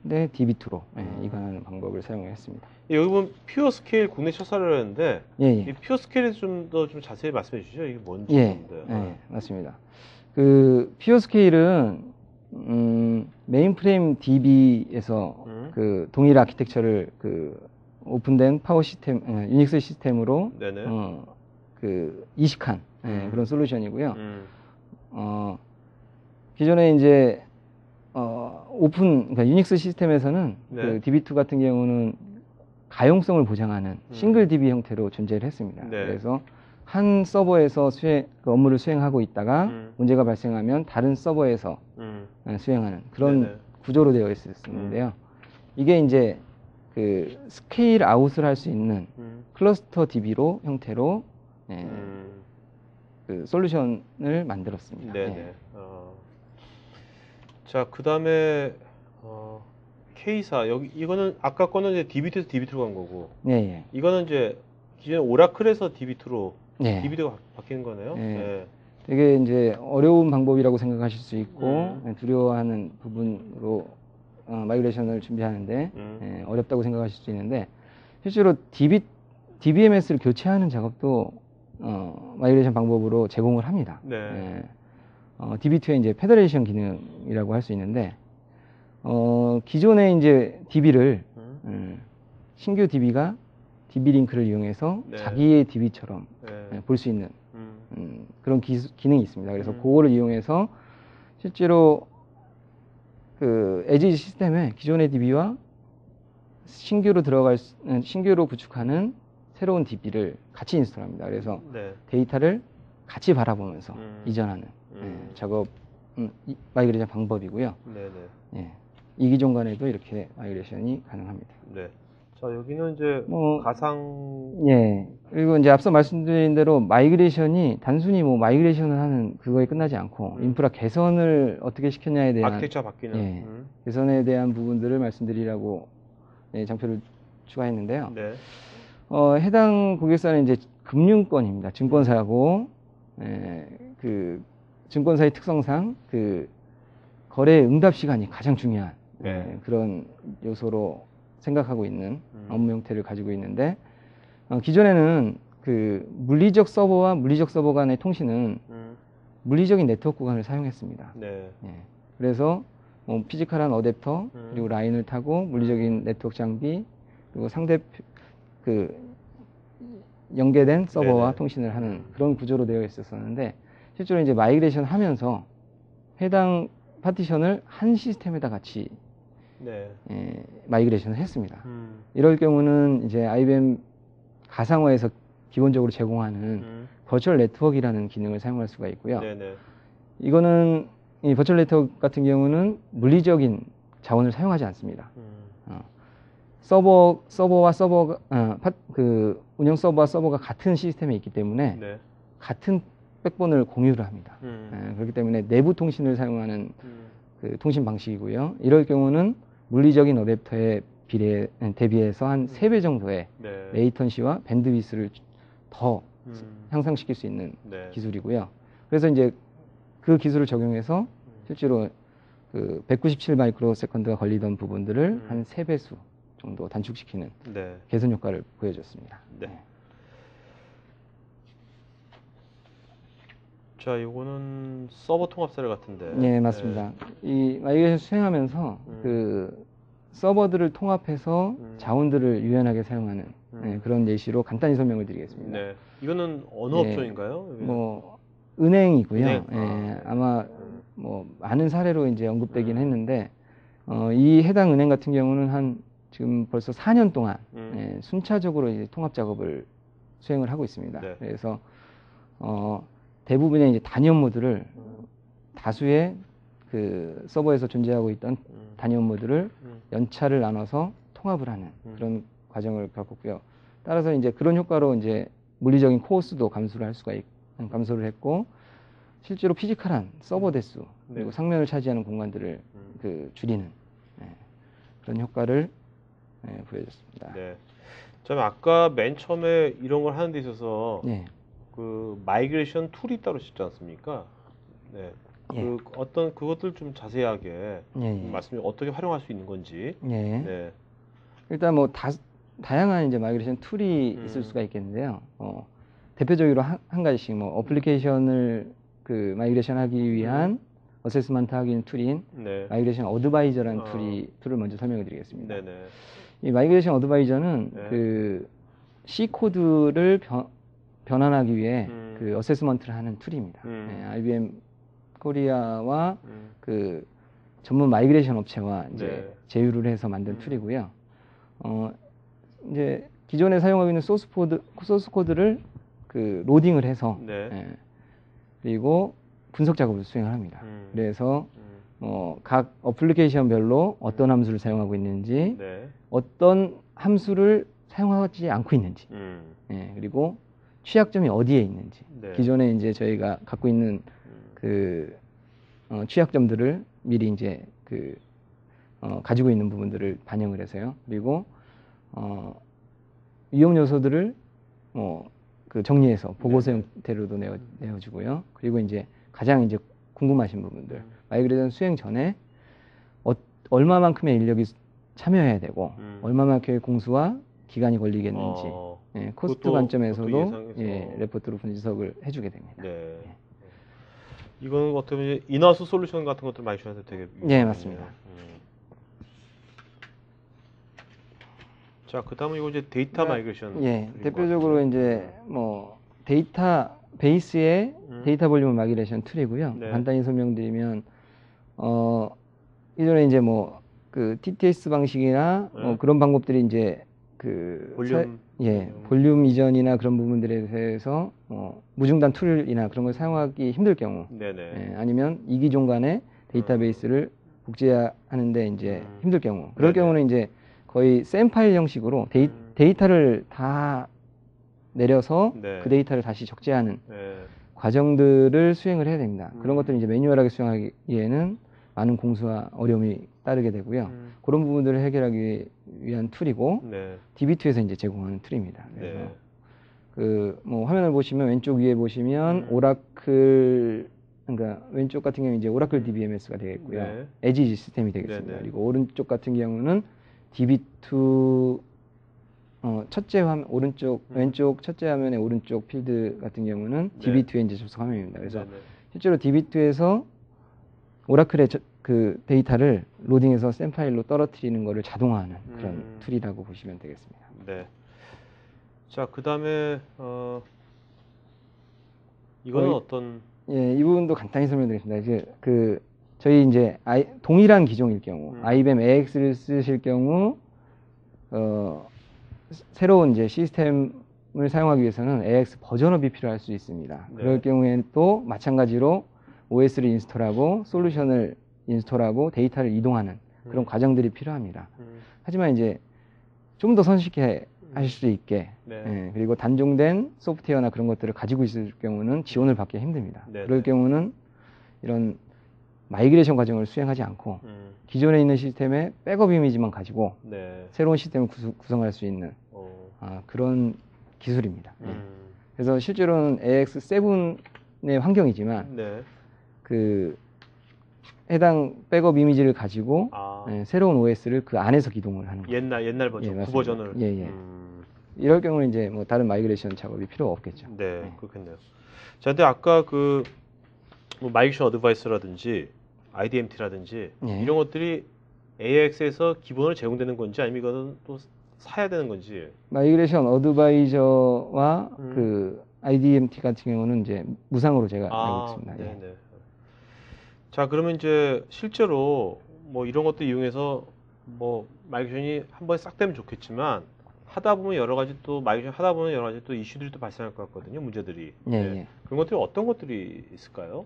DB2로 이관하는 방법을 사용했습니다.
여기 보면 퓨어 스케일 국내 첫 사례라는데 이 퓨어 스케일에 좀 더 좀 자세히 말씀해 주시죠. 이게 뭔지.
맞습니다. 그 퓨어 스케일은 메인프레임 DB에서 그 동일 아키텍처를 그 오픈된 파워 시스템, 유닉스 시스템으로 그 이식한 그런 솔루션이고요. 기존에 이제 그러니까 유닉스 시스템에서는 그 DB2 같은 경우는 가용성을 보장하는 싱글 DB 형태로 존재를 했습니다. 그래서 한 서버에서 그 업무를 수행하고 있다가 문제가 발생하면 다른 서버에서 수행하는 그런 구조로 되어 있었는데요. 이게 이제 그 스케일 아웃을 할 수 있는 클러스터 DB로 형태로 그 솔루션을 만들었습니다.
자, 그 다음에 K사 이거는 아까 거는 이제 DB2에서 DB2로 간 거고, 이거는 이제 기존 오라클에서 DB2로 DB2가 바뀌는 거네요.
되게 이제 어려운 방법이라고 생각하실 수 있고 두려워하는 부분으로 마이그레이션을 준비하는데 어렵다고 생각하실 수 있는데 실제로 DBMS를 교체하는 작업도 마이그레이션 방법으로 제공을 합니다. DB2의 이제 페더레이션 기능이라고 할 수 있는데 기존의 이제 DB를 신규 DB가 DB 링크를 이용해서 자기의 DB처럼 볼 수 있는 그런 기능이 있습니다. 그래서 그거를 이용해서 실제로 그 에지 시스템에 기존의 DB와 신규로 구축하는 새로운 DB를 같이 인스톨합니다. 그래서 데이터를 같이 바라보면서 이전하는 작업 마이그레이션 방법이고요. 이 기종 간에도 이렇게 마이그레이션이 가능합니다.
자, 여기는 이제 가상.
그리고 이제 앞서 말씀드린 대로 마이그레이션이 단순히 마이그레이션을 하는 그거에 끝나지 않고 인프라 개선을 어떻게 시켰냐에 대한
아키텍처 바뀌는
개선에 대한 부분들을 말씀드리려고 장표를 추가했는데요. 해당 고객사는 이제 금융권입니다. 증권사고 그 증권사의 특성상 그 거래 응답 시간이 가장 중요한 그런 요소로 생각하고 있는 업무 형태를 가지고 있는데 기존에는 그 물리적 서버와 물리적 서버 간의 통신은 물리적인 네트워크 구간을 사용했습니다. 그래서 피지컬한 어댑터 그리고 라인을 타고 물리적인 네트워크 장비 그리고 상대 그 연계된 서버와 통신을 하는 그런 구조로 되어 있었는데 실제로 이제 마이그레이션 하면서 해당 파티션을 한 시스템에다 같이 마이그레이션을 했습니다. 이럴 경우는 이제 IBM 가상화에서 기본적으로 제공하는 버추얼 네트워크라는 기능을 사용할 수가 있고요. 이거는 이 버추얼 네트워크 같은 경우는 물리적인 자원을 사용하지 않습니다. 서버와 서버가 그 운영 서버와 서버가 같은 시스템에 있기 때문에 같은 백본을 공유를 합니다. 그렇기 때문에 내부 통신을 사용하는 그 통신 방식이고요. 이럴 경우는 물리적인 어댑터에 대비해서 한 3배 정도의 레이턴시와 밴드위스를 더 향상시킬 수 있는 기술이고요. 그래서 이제 그 기술을 적용해서 실제로 그 197 마이크로 세컨드가 걸리던 부분들을 한 3배수 정도 단축시키는 개선 효과를 보여줬습니다.
자, 이거는 서버 통합 사례 같은데.
네, 맞습니다. 이 마이그레이션 수행하면서 그 서버들을 통합해서 자원들을 유연하게 사용하는 그런 예시로 간단히 설명을 드리겠습니다.
이거는 어느 업종인가요?
은행이고요. 아마 많은 사례로 이제 언급되긴 했는데 이 해당 은행 같은 경우는 한 지금 벌써 4년 동안 순차적으로 이제 통합 작업을 수행을 하고 있습니다. 그래서 대부분의 이제 단위 업무들을 다수의 그 서버에서 존재하고 있던 단위 업무들을 연차를 나눠서 통합을 하는 그런 과정을 겪었고요. 따라서 이제 그런 효과로 이제 물리적인 코스도 감소를 했고 실제로 피지컬한 서버 대수 그리고
네.
상면을 차지하는 공간들을 그 줄이는 그런 효과를 보여줬습니다.
네. 저 아까 맨 처음에 이런 걸 하는 데 있어서
예.
그 마이그레이션 툴이 따로 있지 않습니까? 네.
예.
그 어떤 그것들 좀 자세하게
예.
말씀 어떻게 활용할 수 있는 건지.
예.
네.
일단 뭐 다양한 이제 마이그레이션 툴이 있을 수가 있겠는데요. 대표적으로 한 가지씩 뭐 어플리케이션을 그 마이그레이션 하기 위한 어세스먼트 하기 위한 툴인
네.
마이그레이션 어드바이저라는 툴을 먼저 설명을 드리겠습니다.
네네.
이 마이그레이션 어드바이저는
네.
그 C 코드를 변환하기 위해 그 어세스먼트를 하는 툴입니다. 네, IBM 코리아와 그 전문 마이그레이션 업체와 이제
네.
제휴를 해서 만든 툴이고요. 이제 기존에 사용하고 있는 소스 코드를 그 로딩을 해서
네.
그리고 분석 작업을 수행을 합니다. 그래서 각 어플리케이션별로 어떤 함수를 사용하고 있는지,
네.
어떤 함수를 사용하지 않고 있는지, 그리고 취약점이 어디에 있는지,
네.
기존에 이제 저희가 갖고 있는 그 취약점들을 미리 이제 그 가지고 있는 부분들을 반영을 해서요. 그리고 위험 요소들을 그 정리해서 보고서 형태로도 내어주고요. 그리고 이제 가장 이제 궁금하신 부분들, 마이그레이션 수행 전에 얼마만큼의 인력이 참여해야 되고 얼마만큼의 공수와 기간이 걸리겠는지 코스트 관점에서도 레포트로 분석을 해주게 됩니다.
네. 이건 어떻게 보면 인하우스 솔루션 같은 것들 많이 주셔도 되게
네, 맞습니다.
자, 그다음은 이거 이제 데이터 마이그레이션.
예, 대표적으로 이제 뭐 데이터 베이스의 데이터 볼륨 마이그레이션 툴이고요.
네.
간단히 설명드리면 이전에 이제 뭐 그 TTS 방식이나 그런 방법들이 이제 그 볼륨 이전이나 그런 부분들에 대해서 무중단 툴이나 그런 걸 사용하기 힘들 경우, 아니면 이기종 간의 데이터베이스를 복제하는데 이제 힘들 경우, 그럴 경우는 이제 거의 샘 파일 형식으로 데이터를 다 내려서 그 데이터를 다시 적재하는 과정들을 수행을 해야 됩니다. 그런 것들을 이제 매뉴얼하게 수행하기에는 많은 공수와 어려움이 따르게 되고요. 그런 부분들을 해결하기 위한 툴이고 DB2에서 이제 제공하는 툴입니다. 그래서 그 뭐 화면을 보시면 왼쪽 위에 보시면 오라클, 그러니까 왼쪽 같은 경우는 이제 오라클 DBMS가 되겠고요. 에지 시스템이 되겠습니다. 그리고 오른쪽 같은 경우는 DB2 첫째 화면, 왼쪽 첫째 화면의 오른쪽 필드 같은 경우는 DB2에 이제 접속 화면입니다. 그래서 실제로 DB2에서 오라클의 그 데이터를 로딩해서 샘 파일로 떨어뜨리는 것을 자동화하는 그런 툴이라고 보시면 되겠습니다.
네. 자, 그다음에 이거는 어떤?
예, 이 부분도 간단히 설명드리겠습니다. 이제 그 저희 이제 동일한 기종일 경우, IBM AX를 쓰실 경우 새로운 이제 시스템을 사용하기 위해서는 AX 버전업이 필요할 수 있습니다. 그럴 경우에는 또 마찬가지로 OS를 인스톨하고 솔루션을 인스톨하고 데이터를 이동하는 그런 과정들이 필요합니다. 하지만 이제 좀 더 손쉽게 하실 수 있게 그리고 단종된 소프트웨어나 그런 것들을 가지고 있을 경우는 지원을 받기 힘듭니다. 그럴 경우는 이런 마이그레이션 과정을 수행하지 않고 기존에 있는 시스템의 백업 이미지만 가지고 새로운 시스템을 구성할 수 있는 그런 기술입니다. 그래서 실제로는 AX7의 환경이지만 그 해당 백업 이미지를 가지고 새로운 OS를 그 안에서 기동을 하는 거예요.
옛날 버전, 9버전을.
이럴 경우는 이제 뭐 다른 마이그레이션 작업이 필요 없겠죠.
네, 그렇겠네요. 자, 근데 아까 그 뭐 마이그레이션 어드바이스라든지 IDMT라든지 이런 것들이 AX에서 기본으로 제공되는 건지 아니면 이거는 또 사야 되는 건지.
마이그레이션 어드바이저와 그 IDMT 같은 경우는 이제 무상으로 제가 알고 있습니다.
네네. 자, 그러면 이제 실제로 뭐 이런 것도 이용해서 뭐 마이그레이션이 한 번에 싹 되면 좋겠지만 하다 보면 여러 가지 또 마이그레이션 하다 보면 여러 가지 또 이슈들이 또 발생할 것 같거든요, 문제들이. 그런 것들이 어떤 것들이 있을까요?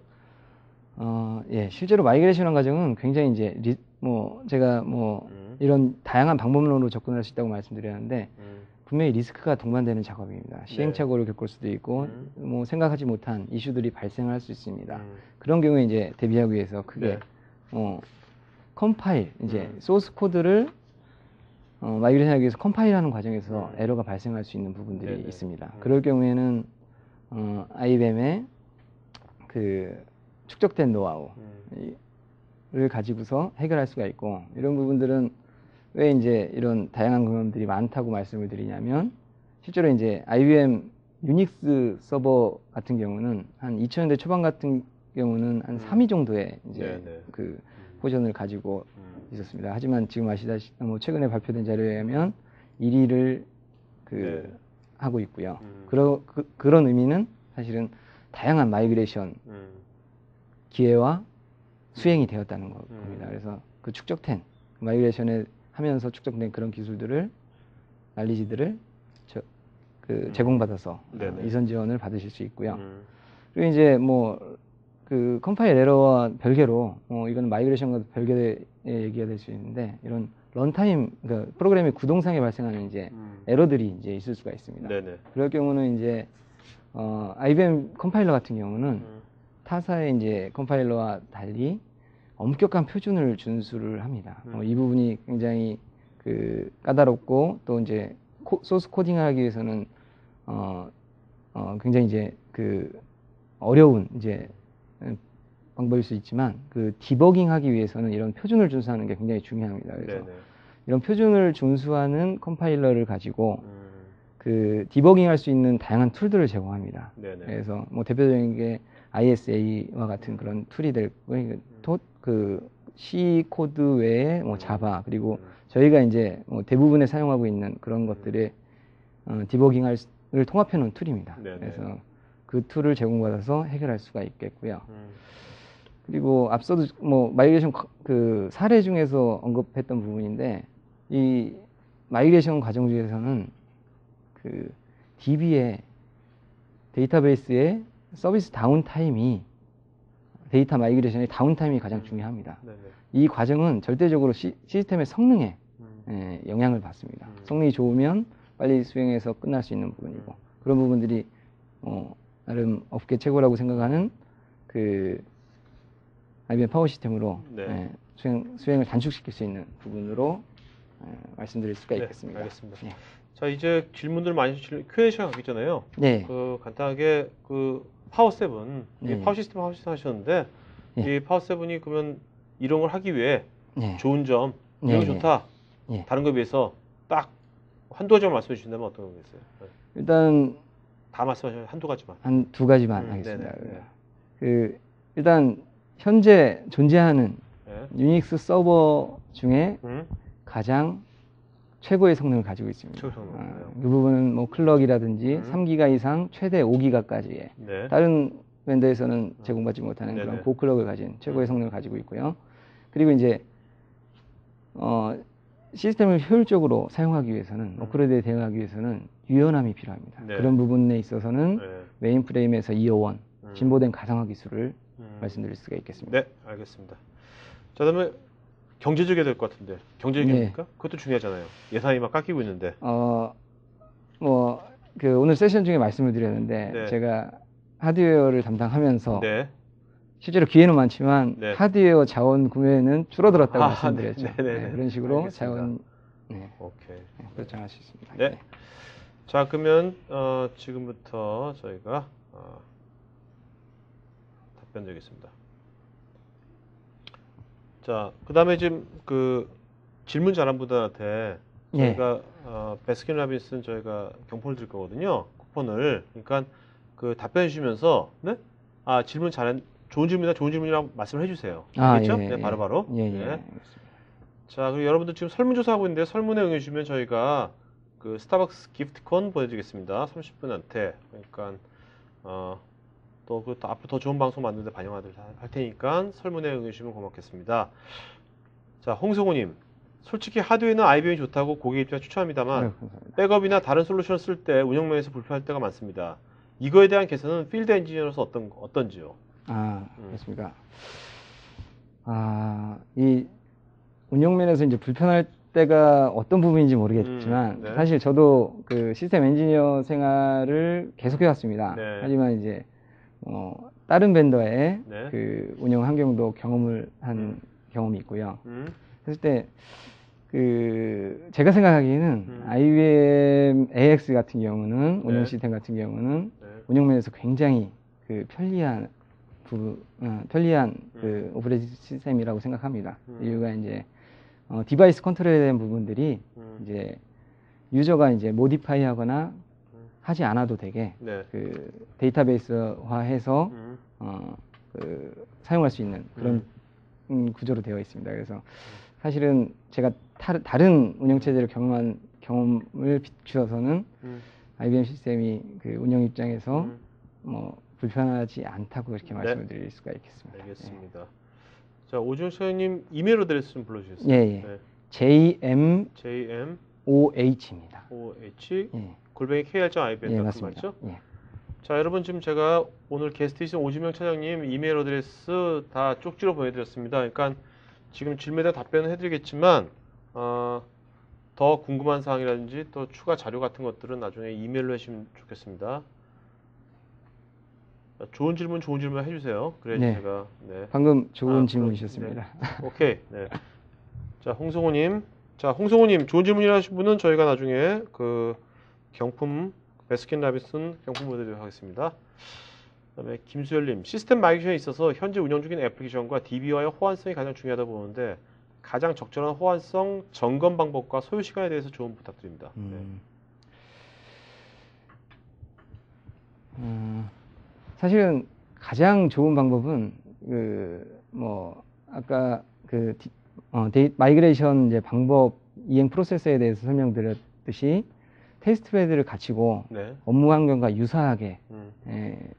실제로 마이그레이션 과정은 굉장히 이제 제가 뭐 이런 다양한 방법론으로 접근할 수 있다고 말씀드렸는데 분명히 리스크가 동반되는 작업입니다. 시행착오를 겪을 수도 있고 뭐 생각하지 못한 이슈들이 발생할 수 있습니다. 그런 경우에 이제 대비하기 위해서 크게 컴파일 이제 소스 코드를 마이그레이션하기 위해서 컴파일하는 과정에서 에러가 발생할 수 있는 부분들이 있습니다. 그럴 경우에는 IBM의 그 축적된 노하우를 가지고서 해결할 수가 있고, 이런 부분들은 왜 이제 이런 다양한 경험들이 많다고 말씀을 드리냐면, 실제로 이제 IBM 유닉스 서버 같은 경우는 한 2000년대 초반 같은 경우는 한 3위 정도의 이제 그 버전을 가지고 있었습니다. 하지만 지금 아시다시피 뭐 최근에 발표된 자료에 의하면 1위를 하고 있고요. 그런 의미는 사실은 다양한 마이그레이션 기회와 수행이 되었다는 겁니다. 그래서 그 축적된 마이그레이션을 하면서 축적된 그런 기술들을 난리지들을 제공받아서 이선 지원을 받으실 수 있고요. 그리고 이제 뭐 그 컴파일 에러와 별개로 이건 마이그레이션과 별개의 얘기가 될 수 있는데, 이런 런타임, 그러니까 프로그램의 구동상에 발생하는 이제 에러들이 이제 있을 수가 있습니다. 그럴 경우는 이제 IBM 컴파일러 같은 경우는 타사의 이제 컴파일러와 달리 엄격한 표준을 준수를 합니다. 이 부분이 굉장히 그 까다롭고, 또 이제 소스 코딩을 하기 위해서는 굉장히 이제 그 어려운 이제 방법일 수 있지만, 그 디버깅하기 위해서는 이런 표준을 준수하는 게 굉장히 중요합니다. 그래서 이런 표준을 준수하는 컴파일러를 가지고 그 디버깅할 수 있는 다양한 툴들을 제공합니다. 그래서 뭐 대표적인 게 ISA와 같은 그런 툴이 될 거예요. 그 C 코드 외에 뭐 자바, 그리고 저희가 이제 뭐 대부분에 사용하고 있는 그런 것들의 디버깅을 통합해 놓은 툴입니다. 그래서 그 툴을 제공받아서 해결할 수가 있겠고요. 그리고 앞서도 뭐 마이그레이션 그 사례 중에서 언급했던 부분인데, 이 마이그레이션 과정 중에서는 그 DB의 데이터베이스의 서비스 다운타임이, 데이터 마이그레이션의 다운타임이 가장 중요합니다. 이 과정은 절대적으로 시스템의 성능에 영향을 받습니다. 성능이 좋으면 빨리 수행해서 끝날 수 있는 부분이고, 그런 부분들이 나름 업계 최고라고 생각하는 그 IBM 파워 시스템으로 수행을 단축시킬 수 있는 부분으로 말씀드릴 수가 있겠습니다.
알겠습니다. 자, 이제 질문들 많이 Q&A 시간 가기 전에요. 그 간단하게 그 파워 7, 파워 시스템 하셨는데, 이 파워 7이 그러면 이런 걸 하기 위해 좋은 점, 이런 좋다. 다른 거에 비해서 딱 한두 가지만 말씀해 주신다면 어떤 거겠어요?
일단
다 말씀하시면 한두 가지만.
한 두 가지만 하겠습니다. 그 일단 현재 존재하는 유닉스 서버 중에 가장 최고의 성능을 가지고 있습니다. 그 부분은 뭐 클럭이라든지 3기가 이상 최대 5기가까지의 다른 vendor에서는 제공받지 못하는 그런 고클럭을 가진 최고의 성능을 가지고 있고요. 그리고 이제 시스템을 효율적으로 사용하기 위해서는, 업그레이드에 대응하기 위해서는 유연함이 필요합니다. 그런 부분에 있어서는 메인 프레임에서 이어원 진보된 가상화 기술을 말씀드릴 수가 있겠습니다.
네, 알겠습니다. 자, 그다음에 경제적이 될 것 같은데, 경제적입니까? 그것도 중요하잖아요. 예산이 막 깎이고 있는데.
뭐 그 오늘 세션 중에 말씀을 드렸는데, 제가 하드웨어를 담당하면서 실제로 기회는 많지만 하드웨어 자원 구매는 줄어들었다고 말씀드렸죠. 그런 식으로 알겠습니다. 자원 결정할 수 있습니다.
자, 그러면 지금부터 저희가 답변 드리겠습니다. 자, 그 다음에 지금 그 질문 잘한 분들한테 저희가 베스킨 라빈슨 저희가 경품을 드릴 거거든요. 쿠폰을. 그러니까 그 답변해 주시면서 질문 좋은 질문이다, 좋은 질문이라고 말씀을 해주세요. 알겠죠? 바로바로. 자, 그리고 여러분들 지금 설문조사 하고 있는데, 설문에 응해 주시면 저희가 그 스타벅스 기프트콘 보내드리겠습니다. 30분한테. 그러니까 또 앞으로 더 좋은 방송 만드는데 반영하도록 할 테니까 설문에 응해 주시면 고맙겠습니다. 자, 홍성호님, 솔직히 하드웨어는 IBM이 좋다고 고객 입장에 추천합니다만 백업이나 다른 솔루션을 쓸 때 운영면에서 불편할 때가 많습니다. 이거에 대한 개선은 필드 엔지니어로서 어떤지요?
그렇습니다. 이 운영면에서 이제 불편할 때가 어떤 부분인지 모르겠지만
네.
사실 저도 그 시스템 엔지니어 생활을 계속 해왔습니다.
네.
하지만 이제 다른 벤더의
네.
그 운영 환경도 경험을 한 경험이 있고요. 그랬을 때 그 제가 생각하기에는 IBM AX 같은 경우는 운영 시스템 같은 경우는 운영면에서 굉장히 그 편리한 그 오퍼레이팅 시스템이라고 생각합니다. 이유가 이제 디바이스 컨트롤에 대한 부분들이 이제 유저가 이제 모디파이하거나 하지 않아도 되게
네.
그 데이터베이스화해서 그 사용할 수 있는 그런 구조로 되어 있습니다. 그래서 사실은 제가 다른 운영 체제를 경험을 비추어서는 IBM 시스템이 그 운영 입장에서 뭐 불편하지 않다고 이렇게 말씀을 드릴 수가 있겠습니다.
알겠습니다. 네. 자, 오준혁 사장님 이메일 어드레스 좀 불러주셨어요.
예.
네.
JMOH입니다.
OH
예.
골뱅이 KR.IBM
예,
맞죠?
예.
자, 여러분 지금 제가 오늘 게스트이신 오준혁 차장님 이메일 어드레스 다 쪽지로 보내드렸습니다. 그러니까 지금 질문에 답변은 해드리겠지만 더 궁금한 사항이라든지 또 추가 자료 같은 것들은 나중에 이메일로 해주시면 좋겠습니다. 자, 좋은 질문 해주세요. 그래야지
네.
제가
방금 좋은 질문이셨습니다.
네. 오케이. 네. 자, 홍성호님. 자, 홍성호님 좋은 질문이라 하신 분은 저희가 나중에 그 경품 베스킨라빈스 경품 보내드리도록 하겠습니다. 그다음에 김수열님, 시스템 마이그레이션에 있어서 현재 운영 중인 애플리케이션과 DB와의 호환성이 가장 중요하다고 보는데 가장 적절한 호환성 점검 방법과 소요 시간에 대해서 조언 부탁드립니다.
사실은 가장 좋은 방법은 아까 그 마이그레이션 이제 방법 이행 프로세스에 대해서 설명드렸듯이 테스트 베드를 갖추고 업무 환경과 유사하게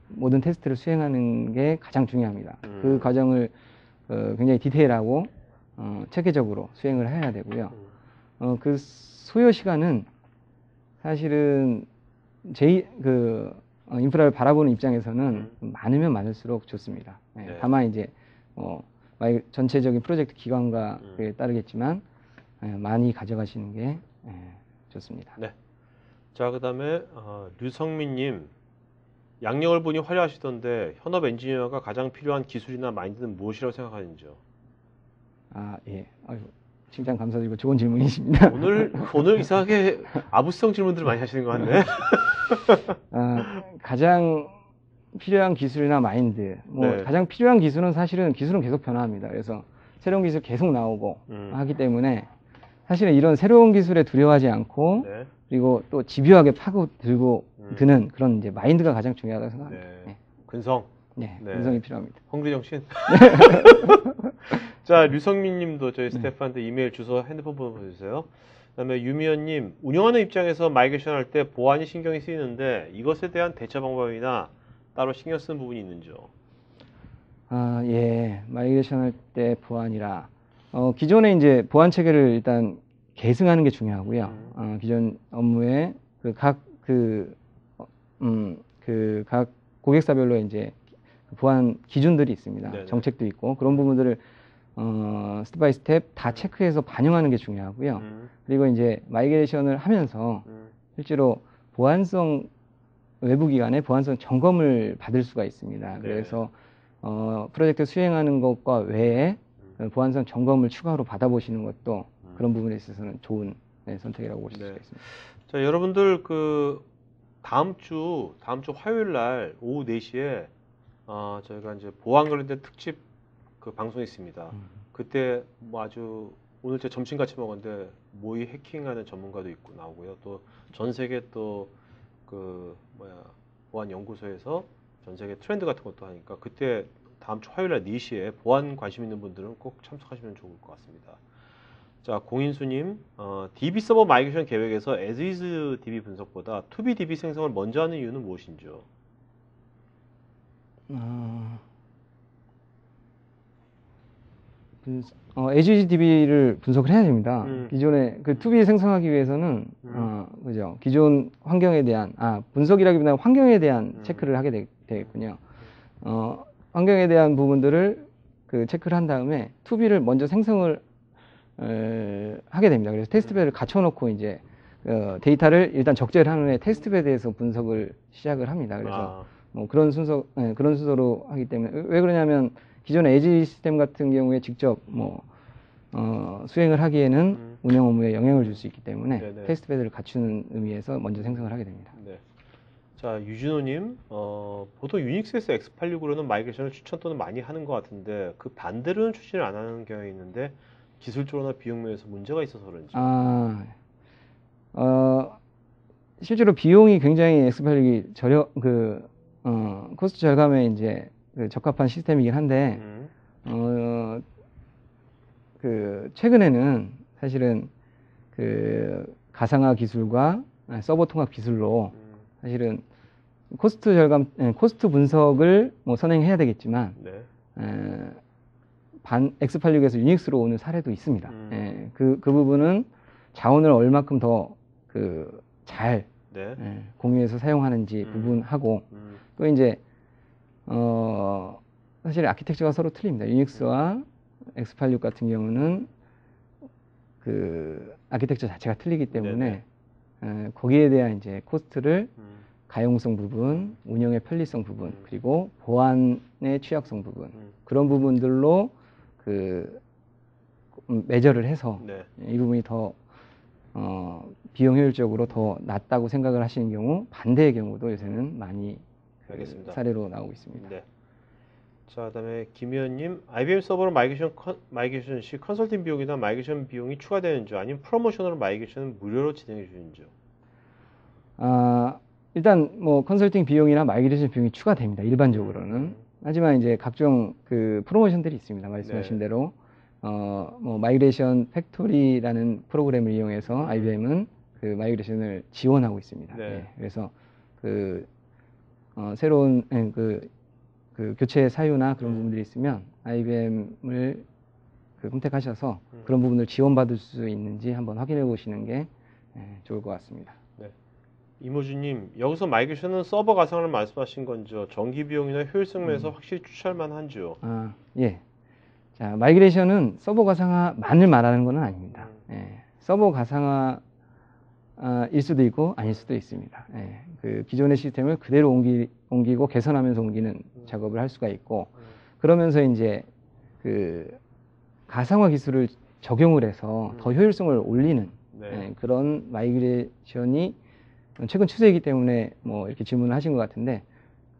모든 테스트를 수행하는 게 가장 중요합니다. 그 과정을 굉장히 디테일하고 체계적으로 수행을 해야 되고요. 그 소요 시간은 사실은 인프라를 바라보는 입장에서는 많으면 많을수록 좋습니다. 다만 이제 전체적인 프로젝트 기간과 따르겠지만 많이 가져가시는 게 좋습니다.
네. 자, 그다음에 류성민님, 양력을 보니 화려하시던데 현업 엔지니어가 가장 필요한 기술이나 마인드는 무엇이라고 생각하는지요?
예. 칭찬 감사드리고 좋은 질문이십니다.
오늘 이상하게 아부성 질문들을 많이 하시는 것 같네.
가장 필요한 기술이나 마인드. 가장 필요한 기술은 사실은 기술은 계속 변화합니다. 그래서 새로운 기술 계속 나오고 하기 때문에 사실은 이런 새로운 기술에 두려워하지 않고 그리고 또 집요하게 파고들고 드는 그런 이제 마인드가 가장 중요하다고 생각합니다.
근성.
근성이 필요합니다.
헝그리 정신. 자, 류성민 님도 저희 스태프한테 이메일 주소, 핸드폰 번호 보내주세요. 그다음에 유미연 님, 운영하는 입장에서 마이그레이션 할 때 보안이 신경이 쓰이는데 이것에 대한 대처 방법이나 따로 신경 쓰는 부분이 있는지요?
마이그레이션 할 때 보안이라 기존에 이제 보안 체계를 일단 계승하는 게 중요하고요. 기존 업무에 각 고객사별로 이제 보안 기준들이 있습니다. 정책도 있고 그런 부분들을 스텝 바이 스텝 다 체크해서 반영하는 게 중요하고요. 그리고 이제 마이그레이션을 하면서 실제로 보안성 외부 기관의 보안성 점검을 받을 수가 있습니다. 그래서 프로젝트 수행하는 것과 외에 보안성 점검을 추가로 받아보시는 것도 그런 부분에 있어서는 좋은 선택이라고 보실 수가 있습니다.
자, 여러분들 다음 주 화요일 날 오후 4시에 저희가 이제 보안 관련된 특집 방송이 있습니다. 그때 아주 오늘 제가 점심 같이 먹었는데 모의 해킹하는 전문가도 있고 나오고요. 또 전 세계 보안 연구소에서 전 세계 트렌드 같은 것도 하니까 그때 다음 주 화요일 날 4시에 보안 관심 있는 분들은 꼭 참석하시면 좋을 것 같습니다. 자, 공인수님, DB 서버 마이그레이션 계획에서 as is DB 분석보다 to be DB 생성을 먼저 하는 이유는 무엇인지요?
as is DB를 분석을 해야 됩니다. 기존에 to be 생성하기 위해서는 그죠? 기존 환경에 대한 분석이라기보다는 환경에 대한 체크를 하게 되겠군요. 환경에 대한 부분들을 체크를 한 다음에 to be를 먼저 생성을 하게 됩니다. 그래서 테스트베드를 갖춰놓고 이제 데이터를 일단 적재를 한 후에 테스트베드에서 분석을 시작을 합니다. 그래서 뭐 그런 순서로 하기 때문에 왜 그러냐면 기존의 에지 시스템 같은 경우에 직접 수행을 하기에는 운영 업무에 영향을 줄 수 있기 때문에 네네. 테스트베드를 갖추는 의미에서 먼저 생성을 하게 됩니다.
네. 자, 유진호님, 보통 유닉스에서 X86으로는 마이그레이션을 추천 또는 많이 하는 것 같은데 그 반대로는 추진을 안 하는 경향이 있는데 기술적으로나 비용 면에서 문제가 있어서 그런지.
실제로 비용이 굉장히 X86이 코스트 절감에 이제 적합한 시스템이긴 한데 최근에는 사실은 가상화 기술과 서버 통합 기술로 사실은 코스트 분석을 뭐 선행해야 되겠지만 네. X86에서 유닉스로 오는 사례도 있습니다. 그 부분은 자원을 얼마큼 더 잘 네. 공유해서 사용하는지 부분하고 또 이제 사실 아키텍처가 서로 틀립니다. 유닉스와 X86 같은 경우는 아키텍처 자체가 틀리기 때문에 거기에 대한 이제 코스트를 가용성 부분, 운영의 편리성 부분, 그리고 보안의 취약성 부분 그런 부분들로 매저를 해서 네. 이 부분이 더 비용 효율적으로 더 낫다고 생각을 하시는 경우 반대의 경우도 요새는 많이 사례로 나오고 있습니다. 네.
자, 그다음에 김희연님, IBM 서버로 마이그레이션 시 컨설팅 비용이나 마이그레이션 비용이 추가되는지 아니면 프로모션으로 마이그레이션은 무료로 진행해 주는지요?
일단 뭐 컨설팅 비용이나 마이그레이션 비용이 추가됩니다. 일반적으로는. 하지만 이제 각종 프로모션들이 있습니다. 말씀하신 네. 대로 뭐 마이그레이션 팩토리라는 프로그램을 이용해서 IBM은 마이그레이션을 지원하고 있습니다. 네. 네. 그래서 새로운 교체 사유나 그런 부분들이 있으면 IBM을 선택하셔서 그런 부분을 지원받을 수 있는지 한번 확인해 보시는 게 좋을 것 같습니다. 네.
이모주님, 여기서 마이그레이션은 서버 가상화를 말씀하신 건지요? 전기 비용이나 효율성 면에서 확실히 추천할 만한지요?
예. 자, 마이그레이션은 서버 가상화만을 말하는 건 아닙니다. 예. 서버 가상화 일 수도 있고 아닐 수도 있습니다. 예. 기존의 시스템을 그대로 옮기고 개선하면서 옮기는 작업을 할 수가 있고 그러면서 이제 가상화 기술을 적용을 해서 더 효율성을 올리는 네. 그런 마이그레이션이 최근 추세이기 때문에 뭐 이렇게 질문을 하신 것 같은데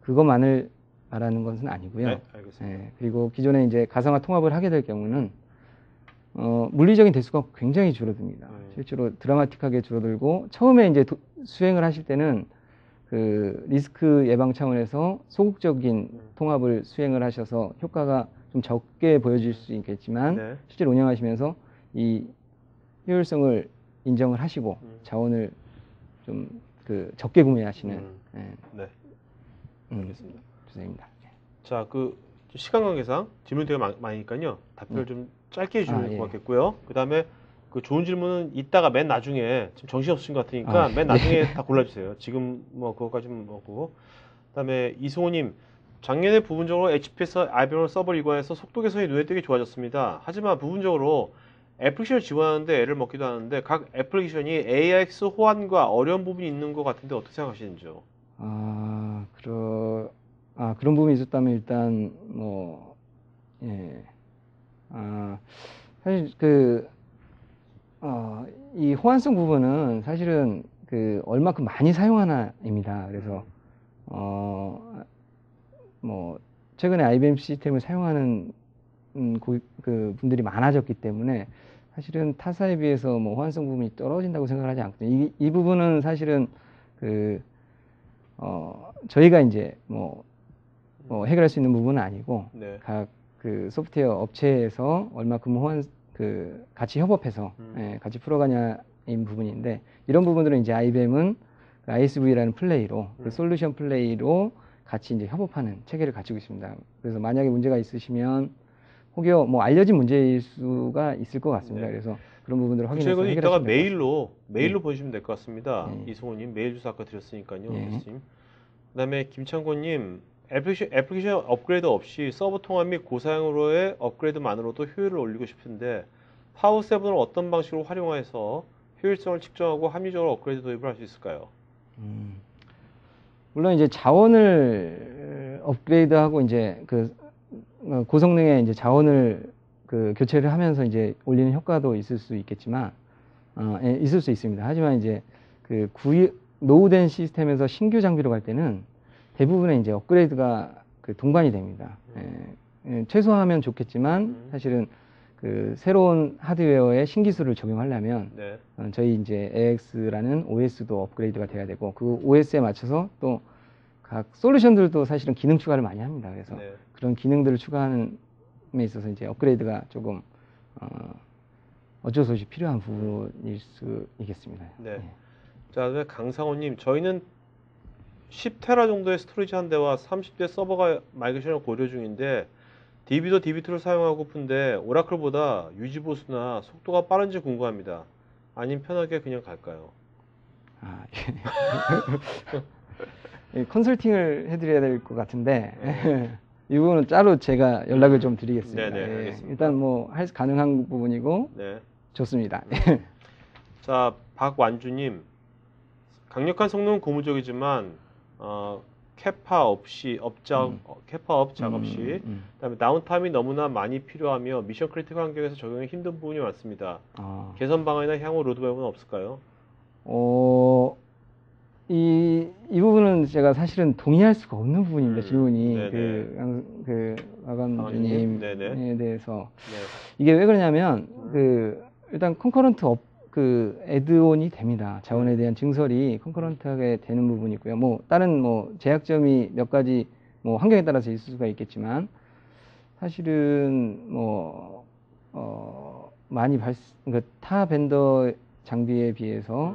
그것만을 말하는 것은 아니고요.
네, 알겠습니다.
그리고 기존에 이제 가상화 통합을 하게 될 경우는 물리적인 대수가 굉장히 줄어듭니다. 실제로 드라마틱하게 줄어들고 처음에 이제 수행을 하실 때는 리스크 예방 차원에서 소극적인 통합을 수행을 하셔서 효과가 좀 적게 보여질 수 있겠지만 네. 실제로 운영하시면서 이 효율성을 인정을 하시고 자원을 좀 적게 구매하시는
네. 알겠습니다.
주제입니다.
자, 시간 관계상 질문이 되게 많으니까요. 답변을 좀 짧게 해주면 될 것 같겠고요. 그 다음에 좋은 질문은 이따가 맨 나중에 지금 정신없으신 것 같으니까 맨 나중에 다 골라주세요. 지금 뭐 그거까지는 뭐고. 그 다음에 이승호님, 작년에 부분적으로 HP에서 IBM 서버를 이관해서 속도 개선이 눈에 띄게 좋아졌습니다. 하지만 부분적으로 애플리케이션을 지원하는데 애를 먹기도 하는데 각 애플리케이션이 AIX 호환과 어려운 부분이 있는 것 같은데 어떻게 생각하시는지요?
그런 부분이 있었다면 일단 사실 이 호환성 부분은 사실은 얼마큼 많이 사용하나입니다. 그래서 최근에 IBM 시스템을 사용하는 분들이 많아졌기 때문에 사실은 타사에 비해서 호환성 부분이 떨어진다고 생각을 하지 않거든요. 이 부분은 사실은 저희가 이제 해결할 수 있는 부분은 아니고 네. 각 소프트웨어 업체에서 얼마큼 같이 협업해서 같이 풀어가냐인 부분인데 이런 부분들은 이제 IBM은 ISV라는 플레이로 솔루션 플레이로 같이 이제 협업하는 체계를 가지고 있습니다. 그래서 만약에 문제가 있으시면 혹여 알려진 문제일 수가 있을 것 같습니다. 네. 그래서 그런 부분들을 확인해서 해결하시면
이따가 메일로 보내주시면 될 것 같습니다. 이승호님 메일 주소 아까 드렸으니까요. 그다음에 김창곤님 애플리케이션 업그레이드 없이 서버 통합 및 고사양으로의 업그레이드만으로도 효율을 올리고 싶은데 파워7을 어떤 방식으로 활용해서 효율성을 측정하고 합리적으로 업그레이드 도입을 할 수 있을까요?
물론 이제 자원을 업그레이드하고 이제 그 고성능의 이제 자원을 그 교체를 하면서 이제 올리는 효과도 있을 수 있겠지만, 예, 있을 수 있습니다. 하지만 이제 그 노후된 시스템에서 신규 장비로 갈 때는 대부분의 이제 업그레이드가 그 동반이 됩니다. 예, 최소화하면 좋겠지만 사실은 그 새로운 하드웨어에 신기술을 적용하려면
네.
저희 이제 AX라는 OS도 업그레이드가 돼야 되고 그 OS에 맞춰서 또 각 솔루션들도 사실은 기능 추가를 많이 합니다. 그래서
네.
그런 기능들을 추가하는 데 있어서 이제 업그레이드가 조금 어쩔 수 없이 필요한 부분일 수 있겠습니다.
네.
예.
자, 그다음에 강상호님, 저희는 10테라 정도의 스토리지 한 대와 30대 서버가 마이그레이션을 고려 중인데 DB도 DB2를 사용하고픈데 오라클보다 유지 보수나 속도가 빠른지 궁금합니다. 아니면 편하게 그냥 갈까요?
아, 예, 컨설팅을 해드려야 될 것 같은데 이 부분은 따로 제가 연락을 좀 드리겠습니다.
네네,
예,
알겠습니다.
일단 뭐 가능한 부분이고
네.
좋습니다.
자, 박완주님, 강력한 성능은 고무적이지만 캐파 업 작업 시 그다음에 다운타임이 너무나 많이 필요하며 미션 크리티컬 환경에서 적용이 힘든 부분이 많습니다. 개선 방안이나 향후 로드맵은 없을까요?
이 부분은 제가 사실은 동의할 수가 없는 부분입니다. 질문이
네네.
그 박완주님에 대해서
네.
이게 왜 그러냐면 그 일단 컨커런트 그 애드온이 됩니다. 자원에 대한 증설이 컨커런트하게 되는 부분이 있고요. 뭐 다른 뭐 제약점이 몇 가지 뭐 환경에 따라서 있을 수가 있겠지만 사실은 뭐 많이 그러니까 타 벤더 장비에 비해서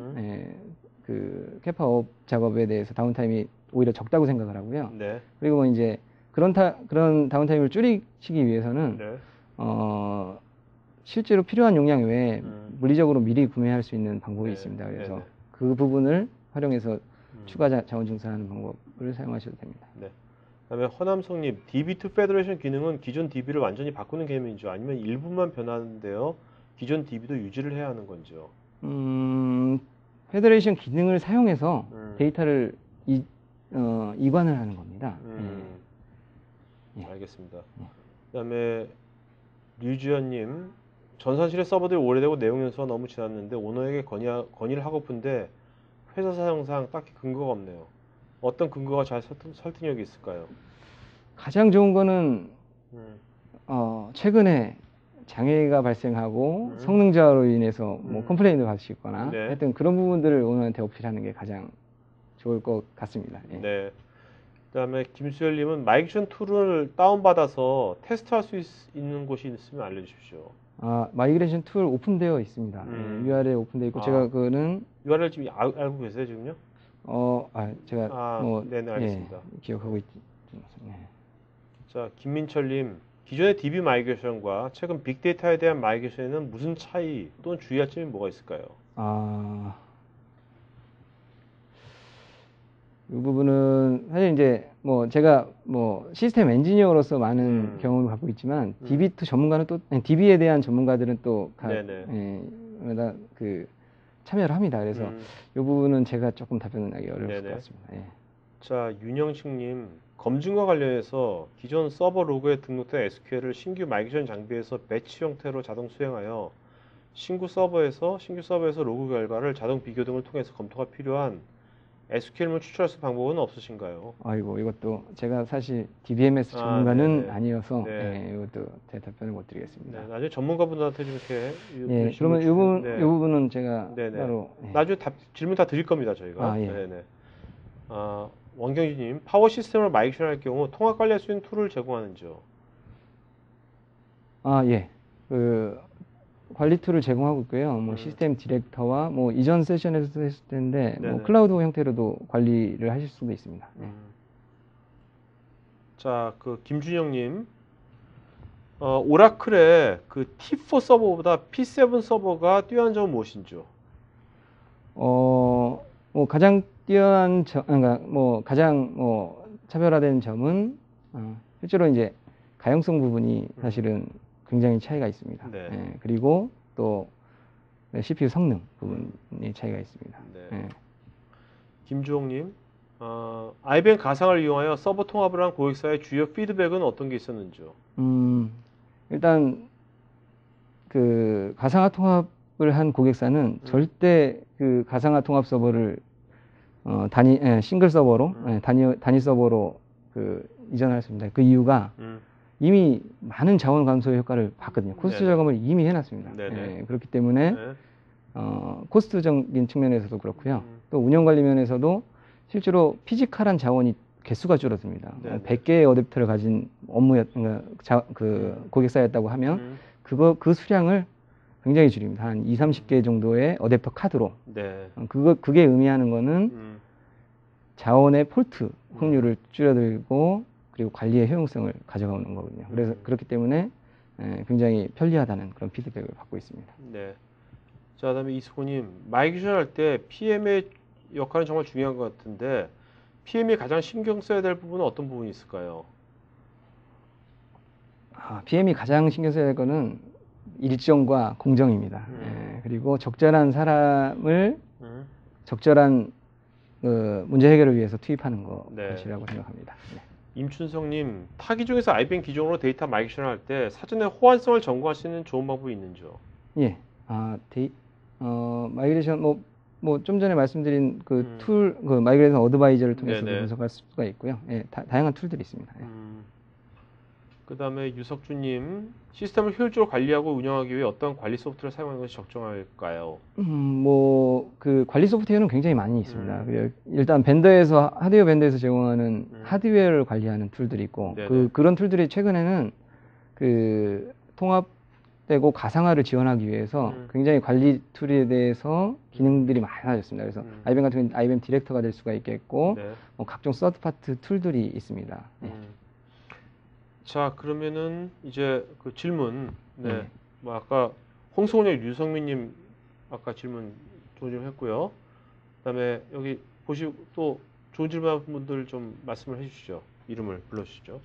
그 캐파업 작업에 대해서 다운타임이 오히려 적다고 생각을 하고요.
네.
그리고 뭐 이제 그런 다운타임을 줄이기 위해서는
네.
실제로 필요한 용량 외에 물리적으로 미리 구매할 수 있는 방법이 있습니다. 그래서
네네.
그 부분을 활용해서 추가 자원 증설하는 방법을 사용하셔도 됩니다.
네. 그다음에 허남성님, DB2 페더레이션 기능은 기존 DB를 완전히 바꾸는 개념인지요? 아니면 일부만 변하는데요? 기존 DB도 유지를 해야 하는 건지요?
페더레이션 기능을 사용해서 데이터를 이관을 하는 겁니다. 예.
알겠습니다. 그다음에 류지연님, 전산실의 서버들이 오래되고 내용 연수가 너무 지났는데 오너에게 건의를 하고픈데 회사 사정상 딱히 근거가 없네요. 어떤 근거가 잘 설득력이 있을까요?
가장 좋은 거는 최근에 장애가 발생하고 성능 저하로 인해서 뭐 컴플레인을 받으시거나
네.
하여튼 그런 부분들을 오너한테 어필하는 게 가장 좋을 것 같습니다. 예.
네. 그다음에 김수열님은 마이그레이션 툴을 다운받아서 테스트할 수 있는 곳이 있으면 알려주십시오.
마이그레이션 툴 오픈되어 있습니다. 예, URL 오픈되어 있고 제가 그거는
URL 지금 알고 계세요 지금요?
제가 뭐
네네 알겠습니다.
예, 기억하고 있지. 예.
자, 김민철님, 기존의 DB 마이그레이션과 최근 빅데이터에 대한 마이그레이션에는 무슨 차이 또는 주의할 점이 뭐가 있을까요?
이 부분은 사실 이제 뭐 제가 뭐 시스템 엔지니어로서 많은 경험을 갖고 있지만 DB2 전문가는 또 DB에 대한 전문가들은 또 그 참여를 합니다. 그래서 이 부분은 제가 조금 답변하기 어려울 것 같습니다. 예.
자, 윤영식님, 검증과 관련해서 기존 서버 로그에 등록된 SQL을 신규 마이그레이션 장비에서 배치 형태로 자동 수행하여 신규 서버에서 로그 결과를 자동 비교 등을 통해서 검토가 필요한 SQL물 추출할 수 있는 방법은 없으신가요?
아이고, 이것도 제가 사실 DBMS 전문가는 아니어서 이것도 제 답변을 못 드리겠습니다.
네, 나중에 전문가분들한테 좀 이렇게
그러면 이 부분은 제가 따로
나중에 질문 다 드릴 겁니다 저희가. 네네. 원경진님, 파워 시스템을 마이그레이션 할 경우 통합 관리할 수 있는 툴을 제공하는지요?
예. 그 관리 툴을 제공하고 있고요. 뭐 시스템 디렉터와 뭐 이전 세션에서도 했을 텐데 뭐 클라우드 형태로도 관리를 하실 수도 있습니다.
자, 그 김준영님, 오라클의 그 T4 서버보다 P7 서버가 뛰어난 점은 무엇인지요?
뭐 가장 뛰어난 그러니까 뭐 가장 차별화된 점은 실제로 이제 가용성 부분이 사실은 굉장히 차이가 있습니다. 그리고 또 CPU 성능 부분이 차이가 있습니다.
네.
예.
김주홍님, IBM 가상을 이용하여 서버 통합을 한 고객사의 주요 피드백은 어떤 게 있었는지요?
일단 그 가상화 통합을 한 고객사는 절대 그 가상화 통합 서버를 싱글 서버로 단위 서버로 그 이전할 수 있습니다. 그 이유가 이미 많은 자원 감소의 효과를 봤거든요. 코스트
네네.
절감을 이미 해놨습니다.
네네.
예, 그렇기 때문에
네.
코스트적인 측면에서도 그렇고요. 또 운영 관리 면에서도 실제로 피지컬한 자원이 개수가 줄어듭니다.
네네.
100개의 어댑터를 가진 그 고객사였다고 하면 그 수량을 굉장히 줄입니다. 한 2, 30개 정도의 어댑터 카드로.
네.
그게 의미하는 거는 자원의 폴트 확률을 줄여들고 그리고 관리의 효용성을 가져가는 거거든요. 그래서 그렇기 때문에 굉장히 편리하다는 그런 피드백을 받고 있습니다.
네. 자, 그다음에 이수호님, 마이그레이션 할 때 PM의 역할은 정말 중요한 것 같은데 PM이 가장 신경 써야 될 부분은 어떤 부분이 있을까요?
PM이 가장 신경 써야 될 거는 일정과 공정입니다. 그리고 적절한 사람을 적절한 문제 해결을 위해서 투입하는 것이라고 생각합니다. 네.
임춘성님, 타기 중에서 IBM 기종으로 데이터 마이그레이션을 할 때 사전에 호환성을 점검할 수 있는 좋은 방법이 있는지요?
예, 마이그레이션 뭐 좀 전에 말씀드린 그 툴, 그 마이그레이션 어드바이저를 통해서 분석할 수가 있고요. 예, 다양한 툴들이 있습니다. 예.
그 다음에 유석주님, 시스템을 효율적으로 관리하고 운영하기 위해 어떤 관리 소프트웨어를 사용하는 것이 적정할까요?
그 관리 소프트웨어는 굉장히 많이 있습니다. 일단 하드웨어 벤더에서 제공하는 하드웨어를 관리하는 툴들이 있고, 그런 툴들이 최근에는 그 통합되고 가상화를 지원하기 위해서 굉장히 관리 툴에 대해서 기능들이 많아졌습니다. 그래서 IBM 같은 경우는 IBM 디렉터가 될 수가 있겠고, 각종 서드파트 툴들이 있습니다.
자, 그러면은 이제 그 질문, 뭐 아까 홍성훈 유성민님 아까 질문 좋은 질문 했고요. 그다음에 여기 보시고 또 좋은 질문한 분들 좀 말씀을 해주시죠. 이름을 불러주시죠.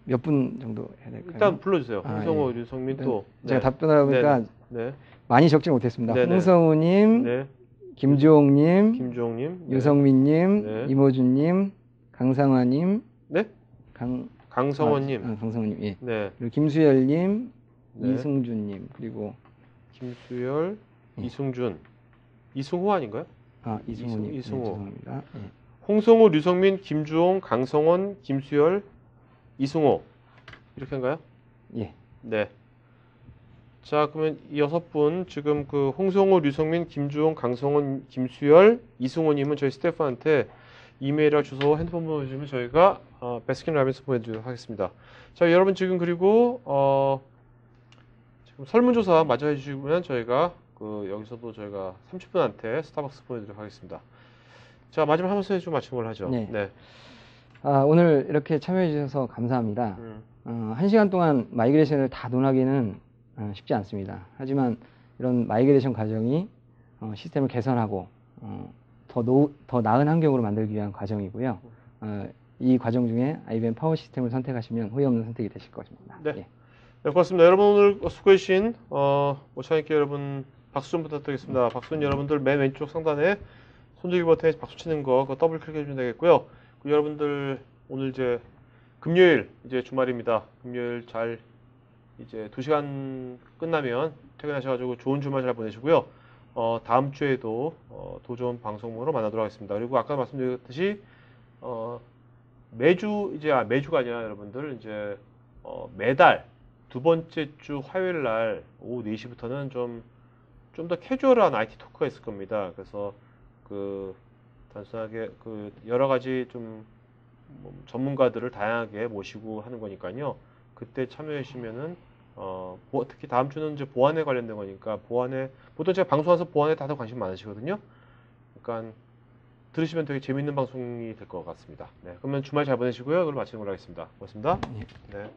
몇 분 정도 해야 될까요?
일단 불러주세요. 홍성호, 유성민 또.
제가 답변하다 보니까 많이 적지 못했습니다. 홍성우님, 김주홍님, 유성민님, 이모준님, 강상화님,
강성원님,
강성원님, 예. 그리고 김수열님, 이승준님, 그리고
김수열, 이승준, 이승호 아닌가요?
이승호님,
이승호.
죄송합니다. 예.
홍성호, 류성민, 김주홍, 강성원, 김수열, 이승호 이렇게 한가요?
예.
네. 자, 그러면 이 6분 지금 그 홍성호, 류성민, 김주홍, 강성원, 김수열, 이승호님은 저희 스태프한테 이메일이나 주소, 핸드폰 번호 주시면 저희가 베스킨라빈스 보내드리도록 하겠습니다. 자, 여러분 지금 그리고 지금 설문조사 마저 해주시면 저희가 여기서도 저희가 30분한테 스타벅스 보내드리도록 하겠습니다. 자, 마지막 한 말씀 좀 마치는 걸로 하죠.
네. 오늘 이렇게 참여해 주셔서 감사합니다. 1시간 동안 마이그레이션을 다 논하기는 쉽지 않습니다. 하지만 이런 마이그레이션 과정이 시스템을 개선하고 더 나은 환경으로 만들기 위한 과정이고요. 이 과정 중에 IBM 파워 시스템을 선택하시면 후회 없는 선택이 되실 것입니다.
네. 네, 고맙습니다. 여러분 오늘 수고해주신 오차인께 여러분 박수 좀 부탁드리겠습니다. 박수는 여러분들 맨 왼쪽 상단에 손들기 버튼에 박수 치는 거 그거 더블 클릭해주면 되겠고요. 여러분들 오늘 이제 금요일 이제 주말입니다. 금요일 잘 이제 2시간 끝나면 퇴근하셔가지고 좋은 주말 잘 보내시고요. 다음 주에도 더 좋은 방송으로 만나도록 하겠습니다. 그리고 아까 말씀드렸듯이 매주가 아니라 여러분들 이제 매달 두 번째 주 화요일 날 오후 4시부터는 좀 더 캐주얼한 IT 토크가 있을 겁니다. 그래서 단순하게 여러 가지 좀 전문가들을 다양하게 모시고 하는 거니까요. 그때 참여해 주시면은 특히 다음 주는 이제 보안에 관련된 거니까 보통 제가 방송하면서 보안에 다들 관심 많으시거든요. 그러니까 들으시면 되게 재밌는 방송이 될 것 같습니다. 네, 그러면 주말 잘 보내시고요. 그럼 마치는 걸로 하겠습니다. 고맙습니다. 네.